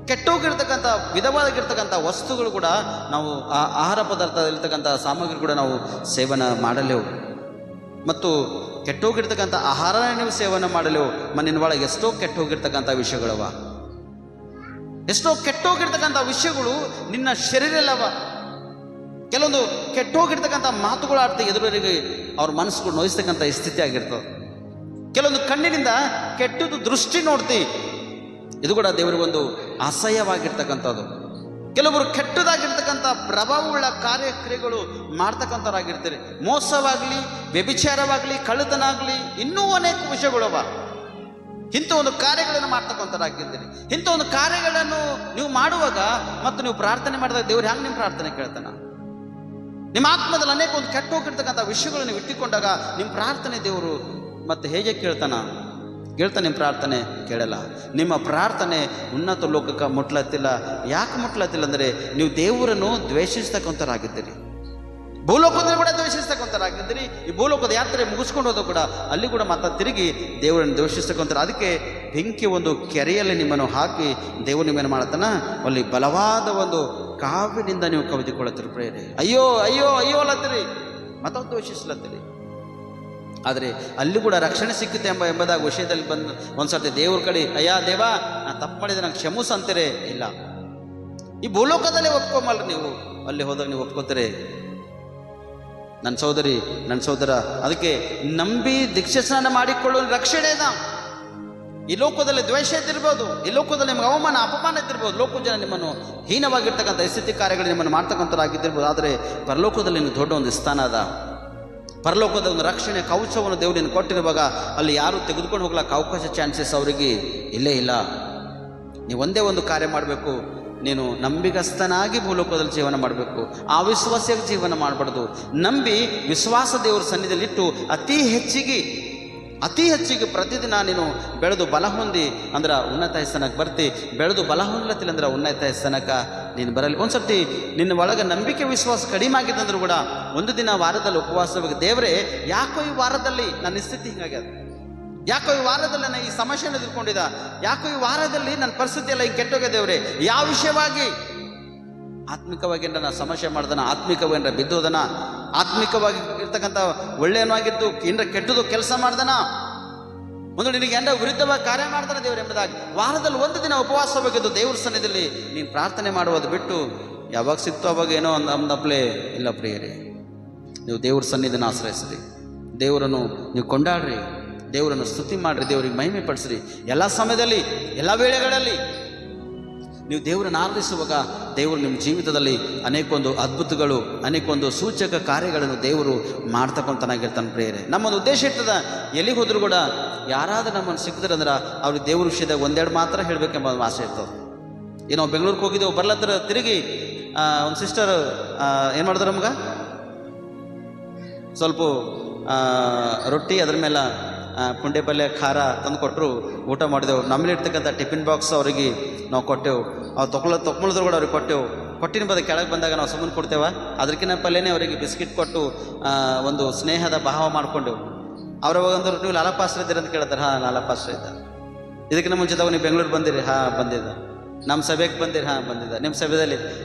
ಕೆಟ್ಟೋಗಿರ್ತಕ್ಕಂಥ ವಿಧವಾಗಿರ್ತಕ್ಕಂಥ ವಸ್ತುಗಳು ಕೂಡ ನಾವು ಆ ಆಹಾರ ಪದಾರ್ಥದಲ್ಲಿರ್ತಕ್ಕಂಥ ಸಾಮಗ್ರಿ ಕೂಡ ನಾವು ಸೇವನೆ ಮಾಡಲೆವು. ಮತ್ತು ಕೆಟ್ಟೋಗಿರ್ತಕ್ಕಂಥ ಆಹಾರ ನೀವು ಸೇವನೆ ಮಾಡಲೆವು. ಮಣ್ಣಿನ ಒಳಗೆ ಎಷ್ಟೋ ಕೆಟ್ಟೋಗಿರ್ತಕ್ಕಂಥ ವಿಷಯಗಳವ, ಎಷ್ಟೋ ಕೆಟ್ಟೋಗಿರ್ತಕ್ಕಂಥ ವಿಷಯಗಳು ನಿನ್ನ ಶರೀರಲ್ಲವ. ಕೆಲವೊಂದು ಕೆಟ್ಟೋಗಿರ್ತಕ್ಕಂಥ ಮಾತುಗಳು ಆಡ್ತಾ ಎದುರಿಗೆ ಅವ್ರ ಮನಸ್ಸುಗಳು ನೋಯಿಸ್ತಕ್ಕಂಥ ಸ್ಥಿತಿ ಆಗಿರ್ತದೆ. ಕೆಲವೊಂದು ಕಣ್ಣಿನಿಂದ ಕೆಟ್ಟದ್ದು ದೃಷ್ಟಿ ನೋಡ್ತಿ, ಇದು ಕೂಡ ದೇವರಿಗೊಂದು ಅಸಹ್ಯವಾಗಿರ್ತಕ್ಕಂಥದ್ದು. ಕೆಲವರು ಕೆಟ್ಟದಾಗಿರ್ತಕ್ಕಂಥ ಪ್ರಭಾವವುಳ್ಳ ಕಾರ್ಯಕ್ರಿಯೆಗಳು ಮಾಡ್ತಕ್ಕಂಥವ್ರಾಗಿರ್ತೀರಿ. ಮೋಸವಾಗಲಿ, ವ್ಯಭಿಚಾರವಾಗಲಿ, ಕಳ್ಳತನ ಆಗಲಿ, ಇನ್ನೂ ಅನೇಕ ವಿಷಯಗಳವ. ಇಂಥ ಒಂದು ಕಾರ್ಯಗಳನ್ನು ಮಾಡ್ತಕ್ಕಂಥವ್ರಾಗಿರ್ತೀರಿ. ಇಂಥ ಒಂದು ಕಾರ್ಯಗಳನ್ನು ನೀವು ಮಾಡುವಾಗ ಮತ್ತು ನೀವು ಪ್ರಾರ್ಥನೆ ಮಾಡಿದಾಗ ದೇವ್ರು ಹೆಂಗೆ ನಿಮ್ಮ ಪ್ರಾರ್ಥನೆ ಕೇಳ್ತಾನ? ನಿಮ್ಮ ಆತ್ಮದಲ್ಲಿ ಅನೇಕ ಒಂದು ಕೆಟ್ಟ ಹೋಗಿರ್ತಕ್ಕಂಥ ವಿಷಯಗಳು ನೀವು ಇಟ್ಟುಕೊಂಡಾಗ ನಿಮ್ಮ ಪ್ರಾರ್ಥನೆ ದೇವರು ಮತ್ತೆ ಹೇಗೆ ಕೇಳ್ತಾನೆ? ನಿಮ್ಮ ಪ್ರಾರ್ಥನೆ ಕೇಳಲ್ಲ. ನಿಮ್ಮ ಪ್ರಾರ್ಥನೆ ಉನ್ನತ ಲೋಕಕ್ಕೆ ಮುಟ್ಲತ್ತಿಲ್ಲ. ಯಾಕೆ ಮುಟ್ಲತ್ತಿಲ್ಲ ಅಂದರೆ ನೀವು ದೇವರನ್ನು ದ್ವೇಷಿಸ್ತಕ್ಕಂಥರಾಗಿದ್ದೀರಿ. ಭೂಲೋಕದಲ್ಲಿ ಕೂಡ ದ್ವೇಷಿಸ್ತಕ್ಕಂಥರಾಗಿದ್ದೀರಿ. ಈ ಭೂಲೋಕದ ಯಾತ್ರೆ ಮುಗಿಸ್ಕೊಂಡು ಹೋದ ಕೂಡ ಅಲ್ಲಿ ಕೂಡ ಮತ್ತೆ ತಿರುಗಿ ದೇವರನ್ನು ದ್ವೇಷಿಸ್ತಕ್ಕಂಥರು. ಅದಕ್ಕೆ ಬೆಂಕಿ ಒಂದು ಕೆರೆಯಲ್ಲಿ ನಿಮ್ಮನ್ನು ಹಾಕಿ ದೇವರು ನಿಮ್ಮನ್ನು ಮಾಡ್ತಾನ, ಅಲ್ಲಿ ಬಲವಾದ ಒಂದು ಕಾವ್ಯದಿಂದ ನೀವು ಕವಿದುಕೊಳ್ಳತ್ತೀರಿ ಪ್ರೇರೆ. ಅಯ್ಯೋ ಅಯ್ಯೋ ಅಯ್ಯೋ ಅಲ್ಲತ್ತೀರಿ, ಮತ್ತೊಂದು ದ್ವೇಷಿಸ್ಲತ್ತೀರಿ. ಆದರೆ ಅಲ್ಲಿ ಕೂಡ ರಕ್ಷಣೆ ಸಿಕ್ಕುತ್ತೆ ಎಂಬುದಾಗಿ ವಿಷಯದಲ್ಲಿ ಬಂದು ಒಂದ್ಸರ್ತಿ ದೇವ್ರ ಕಡೆ ಅಯ್ಯ ದೇವ ನಾನು ತಪ್ಪು ಮಾಡಿದ್ರೆ ನಂಗೆ ಕ್ಷಮಿಸು ಅಂತೀರೇ ಇಲ್ಲ. ಈ ಭೂಲೋಕದಲ್ಲೇ ಒಪ್ಕೊಂಬಲ್ರಿ ನೀವು, ಅಲ್ಲಿ ಹೋದಾಗ ನೀವು ಒಪ್ಕೋತೀರಿ. ನನ್ನ ಸಹೋದರಿ, ನನ್ನ ಸಹೋದರ, ಅದಕ್ಕೆ ನಂಬಿ ದೀಕ್ಷೆ ಸ್ನಾನ ಮಾಡಿಕೊಳ್ಳುವ ರಕ್ಷಣೆ ಅದ. ಈ ಲೋಕದಲ್ಲಿ ದ್ವೇಷ ಇದ್ದಿರ್ಬೋದು, ಈ ಲೋಕದಲ್ಲಿ ನಿಮ್ಗೆ ಅವಮಾನ ಅಪಮಾನ ಇದ್ದಿರ್ಬೋದು, ಲೋಕ ಜನ ನಿಮ್ಮನ್ನು ಹೀನವಾಗಿರ್ತಕ್ಕಂಥ ಸ್ಥಿತಿ ಕಾರ್ಯಗಳು ನಿಮ್ಮನ್ನು ಮಾಡ್ತಕ್ಕಂಥರಾಗಿದ್ದಿರ್ಬೋದು. ಆದರೆ ಪರಲೋಕದಲ್ಲಿ ನಿಮ್ಗೆ ದೊಡ್ಡ ಒಂದು ಸ್ಥಾನ ಅದ. ಪರಲೋಕದ ಒಂದು ರಕ್ಷಣೆ ಕವಚವನ್ನು ದೇವರು ನಿನ್ನ ಕೊಟ್ಟಿರುವಾಗ ಅಲ್ಲಿ ಯಾರು ತೆಗೆದುಕೊಂಡು ಹೋಗ್ಲಿಕ್ಕೆ ಅವಕಾಶ ಚಾನ್ಸಸ್ ಅವರಿಗೆ ಇಲ್ಲೇ ಇಲ್ಲ. ನೀವು ಒಂದೇ ಒಂದು ಕಾರ್ಯ ಮಾಡಬೇಕು, ನೀನು ನಂಬಿಗಸ್ತನಾಗಿ ಭೂಲೋಕದಲ್ಲಿ ಜೀವನ ಮಾಡಬೇಕು. ಆ ವಿಶ್ವಾಸಿಯಾಗಿ ಜೀವನ ಮಾಡಬಾರ್ದು. ನಂಬಿ ವಿಶ್ವಾಸ ದೇವರ ಸನ್ನಿಧಿಯಲ್ಲಿಟ್ಟು ಅತಿ ಹೆಚ್ಚಿಗೆ ಪ್ರತಿದಿನ ನೀನು ಬೆಳೆದು ಬಲ ಹೊಂದಿ ಅಂದ್ರೆ ಉನ್ನತ ಸ್ಥಾನಕ್ಕೆ ಬರ್ತಿ. ಬೆಳೆದು ಬಲ ಹೊಂದಲತ್ತಿಲ್ಲ ಅಂದ್ರೆ ಉನ್ನತ ಸ್ಥಾನಕ್ಕೆ ನೀನು ಬರಲಿ. ಒಂದ್ಸರ್ತಿ ನಿನ್ನ ಒಳಗೆ ನಂಬಿಕೆ ವಿಶ್ವಾಸ ಕಡಿಮೆ ಆಗಿದ್ದಂದ್ರೂ ಕೂಡ ಒಂದು ದಿನ ವಾರದಲ್ಲಿ ಉಪವಾಸವಾಗಿ ದೇವರೇ ಯಾಕೋ ಈ ವಾರದಲ್ಲಿ ನನ್ನ ಸ್ಥಿತಿ ಹಿಂಗಾಗ್ಯದ, ಯಾಕೋ ಈ ವಾರದಲ್ಲಿ ನಾನು ಈ ಸಮಸ್ಯೆನ ಎದುರ್ಕೊಂಡಿದ್ದ, ಯಾಕೋ ಈ ವಾರದಲ್ಲಿ ನನ್ನ ಪರಿಸ್ಥಿತಿ ಎಲ್ಲ ಹಿಂಗೆ ಕೆಟ್ಟೋಗ ದೇವ್ರೆ, ಯಾವ ವಿಷಯವಾಗಿ? ಆತ್ಮಿಕವಾಗಿ ನಾನು ಸಮಸ್ಯೆ ಮಾಡ್ದನ, ಆತ್ಮಿಕವಾಗಿ ಬಿದ್ದೋದನ, ಆತ್ಮಿಕವಾಗಿ ಇರ್ತಕ್ಕಂಥ ಒಳ್ಳೆಯನಾಗಿದ್ದು ಏನಾರ ಕೆಟ್ಟದು ಕೆಲಸ ಮಾಡ್ದನ, ಒಂದು ನಿನಗೆ ಎಂಡ ವಿರುದ್ಧವಾಗಿ ಕಾರ್ಯ ಮಾಡ್ತಾನೆ ದೇವರು ಎಂಬುದಾಗಿ ವಾರದಲ್ಲಿ ಒಂದು ದಿನ ಉಪವಾಸವಾಗಿದ್ದು ದೇವ್ರ ಸನ್ನಿಧಿಯಲ್ಲಿ ನೀನು ಪ್ರಾರ್ಥನೆ ಮಾಡುವುದು ಬಿಟ್ಟು ಯಾವಾಗ ಸಿಕ್ತು ಅವಾಗ ಏನೋ ಅಂದಪ್ಲೇ ಇಲ್ಲ ಪ್ರಿಯರೇ. ನೀವು ದೇವ್ರ ಸನ್ನಿಧಿನ ಆಶ್ರಯಿಸ್ರಿ, ದೇವರನ್ನು ನೀವು ಕೊಂಡಾಡ್ರಿ, ದೇವರನ್ನು ಸ್ತುತಿ ಮಾಡಿರಿ, ದೇವರಿಗೆ ಮಹಿಮೆ ಪಡಿಸ್ರಿ. ಎಲ್ಲ ಸಮಯದಲ್ಲಿ ಎಲ್ಲ ವೇಳೆಗಳಲ್ಲಿ ನೀವು ದೇವರನ್ನು ಆರಾಧಿಸುವಾಗ ದೇವರು ನಿಮ್ಮ ಜೀವಿತದಲ್ಲಿ ಅನೇಕೊಂದು ಅದ್ಭುತಗಳು, ಅನೇಕೊಂದು ಸೂಚಕ ಕಾರ್ಯಗಳನ್ನು ದೇವರು ಮಾಡ್ತಕ್ಕಂತನಾಗಿರ್ತಾನೆ ಪ್ರೇರೆ. ನಮ್ಮೊಂದು ಉದ್ದೇಶ ಇರ್ತದ, ಎಲ್ಲಿಗೆ ಹೋದ್ರು ಕೂಡ ಯಾರಾದ್ರೂ ನಮ್ಮನ್ನು ಸಿಕ್ಕಿದ್ರಂದ್ರೆ ಅವ್ರಿಗೆ ದೇವ್ರ ವಿಷಯದಾಗ ಒಂದೆರಡು ಮಾತ್ರ ಹೇಳಬೇಕೆಂಬ ಒಂದು ಆಸೆ ಇರ್ತದೆ. ಏನೋ ಬೆಂಗಳೂರಿಗೆ ಹೋಗಿದ್ದೆವು, ಬರ್ಲತ್ರ ತಿರುಗಿ ಒಂದು ಸಿಸ್ಟರ್ ಏನು ಮಾಡಿದ್ರು, ನಮ್ಗೆ ಸ್ವಲ್ಪ ರೊಟ್ಟಿ ಅದ್ರ ಮೇಲೆ ಪುಂಡೆ ಪಲ್ಯ ಖಾರ ತಂದು ಕೊಟ್ಟರು, ಊಟ ಮಾಡಿದೆವು. ನಮ್ಮಲ್ಲಿ ಇರ್ತಕ್ಕಂಥ ಟಿಫಿನ್ ಬಾಕ್ಸ್ ಅವರಿಗೆ ನಾವು ಕೊಟ್ಟೆವು. ಅವ್ರು ತೊಗೊಳಿದ್ರು ಕೂಡ ಅವ್ರಿಗೆ ಕೊಟ್ಟೆವು. ಕೊಟ್ಟಿನ ಬದ ಕೆಳಗೆ ಬಂದಾಗ ನಾವು ಸುಮ್ಮನೆ ಕೊಡ್ತೇವೆ, ಅದಕ್ಕಿಂತ ಪಲ್ಯನೇ ಅವರಿಗೆ ಬಿಸ್ಕಿಟ್ ಕೊಟ್ಟು ಒಂದು ಸ್ನೇಹದ ಭಾವ ಮಾಡಿಕೊಂಡೆವು. ಅವ್ರ ಒಂದು ನೀವು ಲಾಲಪಾಸ್ತ್ರ ಇದ್ದೀರ ಅಂತ ಕೇಳ್ತಾರೆ. ಹಾಂ, ಲಾಲಪಾಸ್ತ್ರ ಇದ್ದ. ಇದಕ್ಕಿಂತ ಮುಂಚಿತವಾಗ ನೀವು ಬೆಂಗಳೂರು ಬಂದಿರಿ? ಹಾಂ ಬಂದಿದ್ದ. ನಮ್ಮ ಸಭೆಗೆ ಬಂದಿರಿ? ಹಾಂ ಬಂದಿದ್ದ.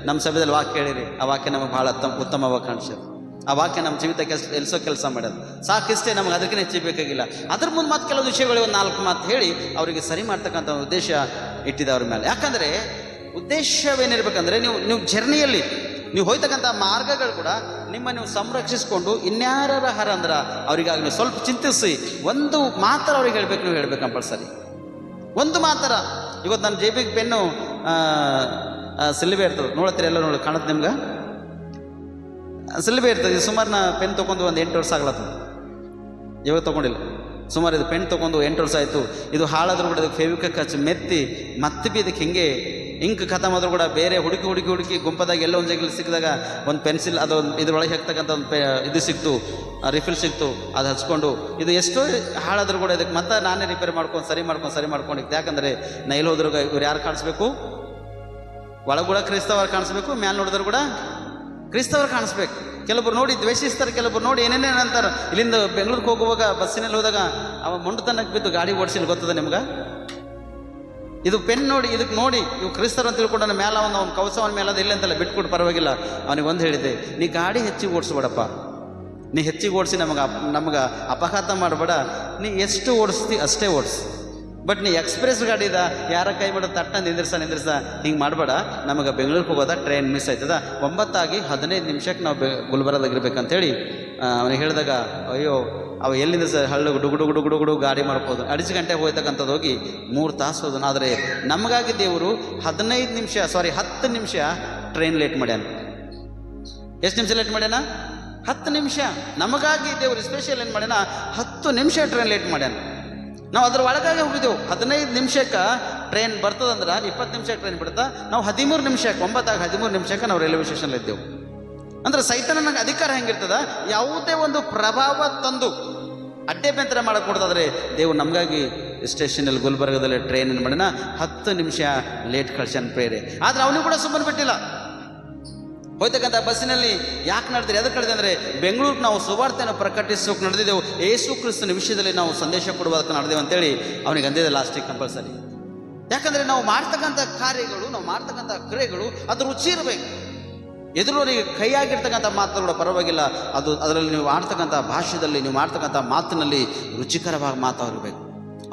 ನಮ್ಮ ಸಭೆಯಲ್ಲಿ ವಾಕ್ಯ ಹೇಳಿರಿ, ಆ ವಾಕ್ಯ ನಮಗೆ ಭಾಳ ಉತ್ತಮವಾಗಿ ಕಾಣಿಸಿದೆ. ಆ ವಾಕ್ಯ ನಮ್ಮ ಜೀವಿತಕ್ಕೆ ಎಲ್ಸೋ ಕೆಲಸ ಮಾಡೋದು ಸಾಕಿಷ್ಟೇ, ನಮ್ಗೆ ಅದಕ್ಕಿಂತ ಹೆಚ್ಚು ಬೇಕಾಗಿಲ್ಲ. ಅದ್ರ ಮುಂದೆ ಮತ್ತೆ ಕೆಲವು ವಿಷಯಗಳು ಒಂದು 4 ಮಾತು ಹೇಳಿ ಅವರಿಗೆ ಸರಿ ಮಾಡ್ತಕ್ಕಂಥ ಉದ್ದೇಶ ಇಟ್ಟಿದೆ ಅವ್ರ ಮೇಲೆ. ಯಾಕಂದರೆ ಉದ್ದೇಶವೇನಿರ್ಬೇಕಂದ್ರೆ ನೀವು ಜರ್ನಿಯಲ್ಲಿ ನೀವು ಹೋಯ್ತಕ್ಕಂಥ ಮಾರ್ಗಗಳು ಕೂಡ ನಿಮ್ಮನ್ನು ನೀವು ಸಂರಕ್ಷಿಸ್ಕೊಂಡು ಇನ್ಯಾರ ಹರ ಅಂದ್ರೆ ಅವ್ರಿಗಾಗಿ ನೀವು ಸ್ವಲ್ಪ ಚಿಂತಿಸಿ ಒಂದು ಮಾತ್ರ ಅವ್ರಿಗೆ ಹೇಳ್ಬೇಕು, ನೀವು ಹೇಳ್ಬೇಕು ಕಂಪಲ್ಸರಿ. ಒಂದು ಮಾತ್ರ. ಇವತ್ತು ನನ್ನ ಜೇಬಿಗೆ ಪೆನ್ನು ಸಿಲ್ವೆ ಇರ್ತದೆ, ನೋಡ್ತೀರಿ ಎಲ್ಲ ನೋಡಿ ಕಾಣುತ್ತೆ ನಿಮ್ಗೆ, ಸಿಲ್ವೆ ಇರ್ತದೆ. ಸುಮಾರು ನಾ ಪೆನ್ ತೊಗೊಂಡು ಒಂದು 8 ವರ್ಷ ಆಗ್ಲತ್ತದ, ಇವಾಗ ತೊಗೊಂಡಿಲ್ಲ. ಸುಮಾರು ಇದು ಪೆನ್ ತೊಗೊಂಡು 8 ವರ್ಷ ಆಯಿತು. ಇದು ಹಾಳಾದ್ರೂ ಕೂಡ ಇದಕ್ಕೆ ಫೆವಿಕ್ವಿಕ್ ಹಚ್ಚಿ ಮೆತ್ತಿ ಮತ್ತೆ ಬಿ ಇದಕ್ಕೆ ಹಿಂಗೆ ಇಂಕ್ ಖತಮ್ ಆದ್ರೂ ಕೂಡ ಬೇರೆ ಹುಡುಕಿ ಗುಂಪದಾಗ ಎಲ್ಲ ಒಂದು ಜಾಗದಲ್ಲಿ ಸಿಕ್ಕಿದಾಗ ಒಂದು ಪೆನ್ಸಿಲ್ ಅದು ಇದ್ರೊಳಗೆ ಹಾಕ್ತಕ್ಕಂಥ ಒಂದು ಇದು ಸಿಕ್ತು, ರಿಫಿಲ್ ಸಿಕ್ತು, ಅದು ಹಚ್ಕೊಂಡು ಇದು ಎಷ್ಟೋ ಹಾಳಾದ್ರೂ ಕೂಡ ಇದಕ್ಕೆ ಮತ್ತೆ ನಾನೇ ರಿಪೇರ್ ಮಾಡ್ಕೊಂಡು ಸರಿ ಮಾಡ್ಕೊಂಡಿದ್ದೆ. ಯಾಕಂದರೆ ನಾ ಎಲ್ಲಿ ಹೋದ್ರೂ ಇವ್ರು ಯಾರು ಕಾಣಿಸ್ಬೇಕು? ಒಳಗೂಡ ಕ್ರೈಸ್ತವರು ಕಾಣಿಸ್ಬೇಕು, ಮ್ಯಾಲೆ ನೋಡಿದ್ರು ಕೂಡ ಕ್ರೈಸ್ತವರು ಕಾಣಿಸ್ಬೇಕು. ಕೆಲವೊಬ್ರು ನೋಡಿ ದ್ವೇಷಿಸ್ತಾರೆ, ಕೆಲವೊಬ್ರು ನೋಡಿ ಏನೇನೇನು ಅಂತಾರೆ. ಇಲ್ಲಿಂದ ಬೆಂಗಳೂರಿಗೆ ಹೋಗುವಾಗ ಬಸ್ಸಿನಲ್ಲಿ ಹೋದಾಗ ಅವ ಮೊಂಡುತನಕ್ಕೆ ಬಿದ್ದು ಗಾಡಿ ಓಡಿಸಿಲ್ಲ, ಗೊತ್ತದ ನಿಮ್ಗೆ? ಇದು ಪೆನ್ ನೋಡಿ, ಇದಕ್ಕೆ ನೋಡಿ ಇವು ಕ್ರೈಸ್ತರು ಅಂತ ತಿಳ್ಕೊಂಡು ನನ್ನ ಮೇಲೆ ಒಂದು ಕವಸವನ ಮೇಲೆ ಅದು ಇಲ್ಲ ಅಂತಲ್ಲ ಬಿಟ್ಕೊಟ್ಟು ಪರವಾಗಿಲ್ಲ. ಅವನಿಗೆ ಒಂದು ಹೇಳಿದೆ, ನೀ ಗಾಡಿ ಹೆಚ್ಚಿಗೆ ಓಡಿಸ್ಬೇಡಪ್ಪ, ನೀ ಹೆಚ್ಚಿಗೆ ಓಡಿಸಿ ನಮಗೆ ಅಪಘಾತ ಮಾಡಬೇಡ, ನೀ ಎಷ್ಟು ಓಡಿಸ್ತಿ ಅಷ್ಟೇ ಓಡಿಸಿ. ಬಟ್ ನೀ ಎಕ್ಸ್ಪ್ರೆಸ್ ಗಾಡಿದ ಯಾರ ಕೈ ಮಾಡೋ ತಟ್ಟ ನಿಂದ್ರಿಸ ಹಿಂಗೆ ಮಾಡಬೇಡ. ನಮಗೆ ಬೆಂಗಳೂರಿಗೆ ಹೋಗೋದ ಟ್ರೈನ್ ಮಿಸ್ ಆಯ್ತದ, 9:15 ನಿಮಿಷಕ್ಕೆ ನಾವು ಗುಲ್ಬರ್ಗದಾಗಿರ್ಬೇಕಂತೇಳಿ ಅವನಿಗೆ ಹೇಳಿದಾಗ, ಅಯ್ಯೋ ಅವ ಎಲ್ಲಿಂದ ಹಳ್ಳು ಗುಡುಗುಡು ಗಾಡಿ ಮಾಡ್ಬೋದು. 2 ಗಂಟೆಗೆ ಹೋಗ್ತಕ್ಕಂಥದ್ದು ಹೋಗಿ 3 ತಾಸು ಹೋದನು. ಆದರೆ ನಮಗಾಗಿ ದೇವರು 10 ನಿಮಿಷ ಟ್ರೈನ್ ಲೇಟ್ ಮಾಡ್ಯಾನ. ಎಷ್ಟು ನಿಮಿಷ ಲೇಟ್ ಮಾಡ್ಯಾನ? 10 ನಿಮಿಷ. ನಮಗಾಗಿ ದೇವರು ಸ್ಪೆಷಲ್ ಏನು ಮಾಡ್ಯಾನ? 10 ನಿಮಿಷ ಟ್ರೈನ್ ಲೇಟ್ ಮಾಡ್ಯಾನ. ನಾವು ಅದ್ರ ಒಳಗಾಗಿ ಹೋಗಿದ್ದೆವು. 15 ನಿಮಿಷಕ್ಕೆ ಟ್ರೈನ್ ಬರ್ತದಂದ್ರೆ 20 ನಿಮಿಷಕ್ಕೆ ಟ್ರೈನ್ ಬಿಡ್ತಾ, ನಾವು 13 ನಿಮಿಷಕ್ಕೆ 9:13 ನಿಮಿಷಕ್ಕೆ ನಾವು ರೈಲ್ವೆ ಸ್ಟೇಷನ್ಲಿ ಇದ್ದೆವು. ಅಂದ್ರೆ ಸೈತಾನನಿಗೆ ಅಧಿಕಾರ ಹೆಂಗಿರ್ತದ, ಯಾವುದೇ ಒಂದು ಪ್ರಭಾವ ತಂದು ಅಡ್ಡೆಬೆಂತರ ಮಾಡಕ್ಕೆ ಕೊಡ್ತಾದ್ರೆ ದೇವ್ರು ನಮಗಾಗಿ ಸ್ಟೇಷನಲ್ಲಿ ಗುಲ್ಬರ್ಗದಲ್ಲಿ ಟ್ರೈನ್ ಏನು ಮಾಡಿನ 10 ನಿಮಿಷ ಲೇಟ್ ಕಳ್ಸ್ಯಾನ ಪ್ರೇರೆ. ಆದರೆ ಅವನಿಗೆ ಕೂಡ ಸುಮ್ಮನೆ ಬಿಟ್ಟಿಲ್ಲ. ಹೋಯ್ತಕ್ಕಂಥ ಬಸ್ಸಿನಲ್ಲಿ ಯಾಕೆ ನಡೆದ್ರಿ, ಅದಕ್ಕೆ ನಡೆದೆ ಅಂದರೆ ಬೆಂಗಳೂರಿಗೆ ನಾವು ಸುವಾರ್ತೆಯನ್ನು ಪ್ರಕಟಿಸೋಕೆ ನಡೆದಿದ್ದೆವು. ಯೇಸು ಕ್ರಿಸ್ತನ ವಿಷಯದಲ್ಲಿ ನಾವು ಸಂದೇಶ ಕೊಡುವುದಕ್ಕೆ ನಡೆದೇವು ಅಂತೇಳಿ ಅವನಿಗೆ ಅಂದಿದೆ ಲಾಸ್ಟಿಗೆ ಕಂಪಲ್ಸರಿ. ಯಾಕಂದರೆ ನಾವು ಮಾಡ್ತಕ್ಕಂಥ ಕಾರ್ಯಗಳು, ನಾವು ಮಾಡ್ತಕ್ಕಂಥ ಕ್ರಿಯೆಗಳು ಅದು ರುಚಿ ಇರಬೇಕು. ಎದುರವರಿಗೆ ಕೈಯಾಗಿರ್ತಕ್ಕಂಥ ಮಾತುಗಳು ಕೂಡ ಪರವಾಗಿಲ್ಲ, ಅದರಲ್ಲಿ ನೀವು ಆಡ್ತಕ್ಕಂಥ ಭಾಷೆಯಲ್ಲಿ, ನೀವು ಮಾಡ್ತಕ್ಕಂಥ ಮಾತಿನಲ್ಲಿ ರುಚಿಕರವಾಗಿ ಮಾತಾಡಬೇಕು.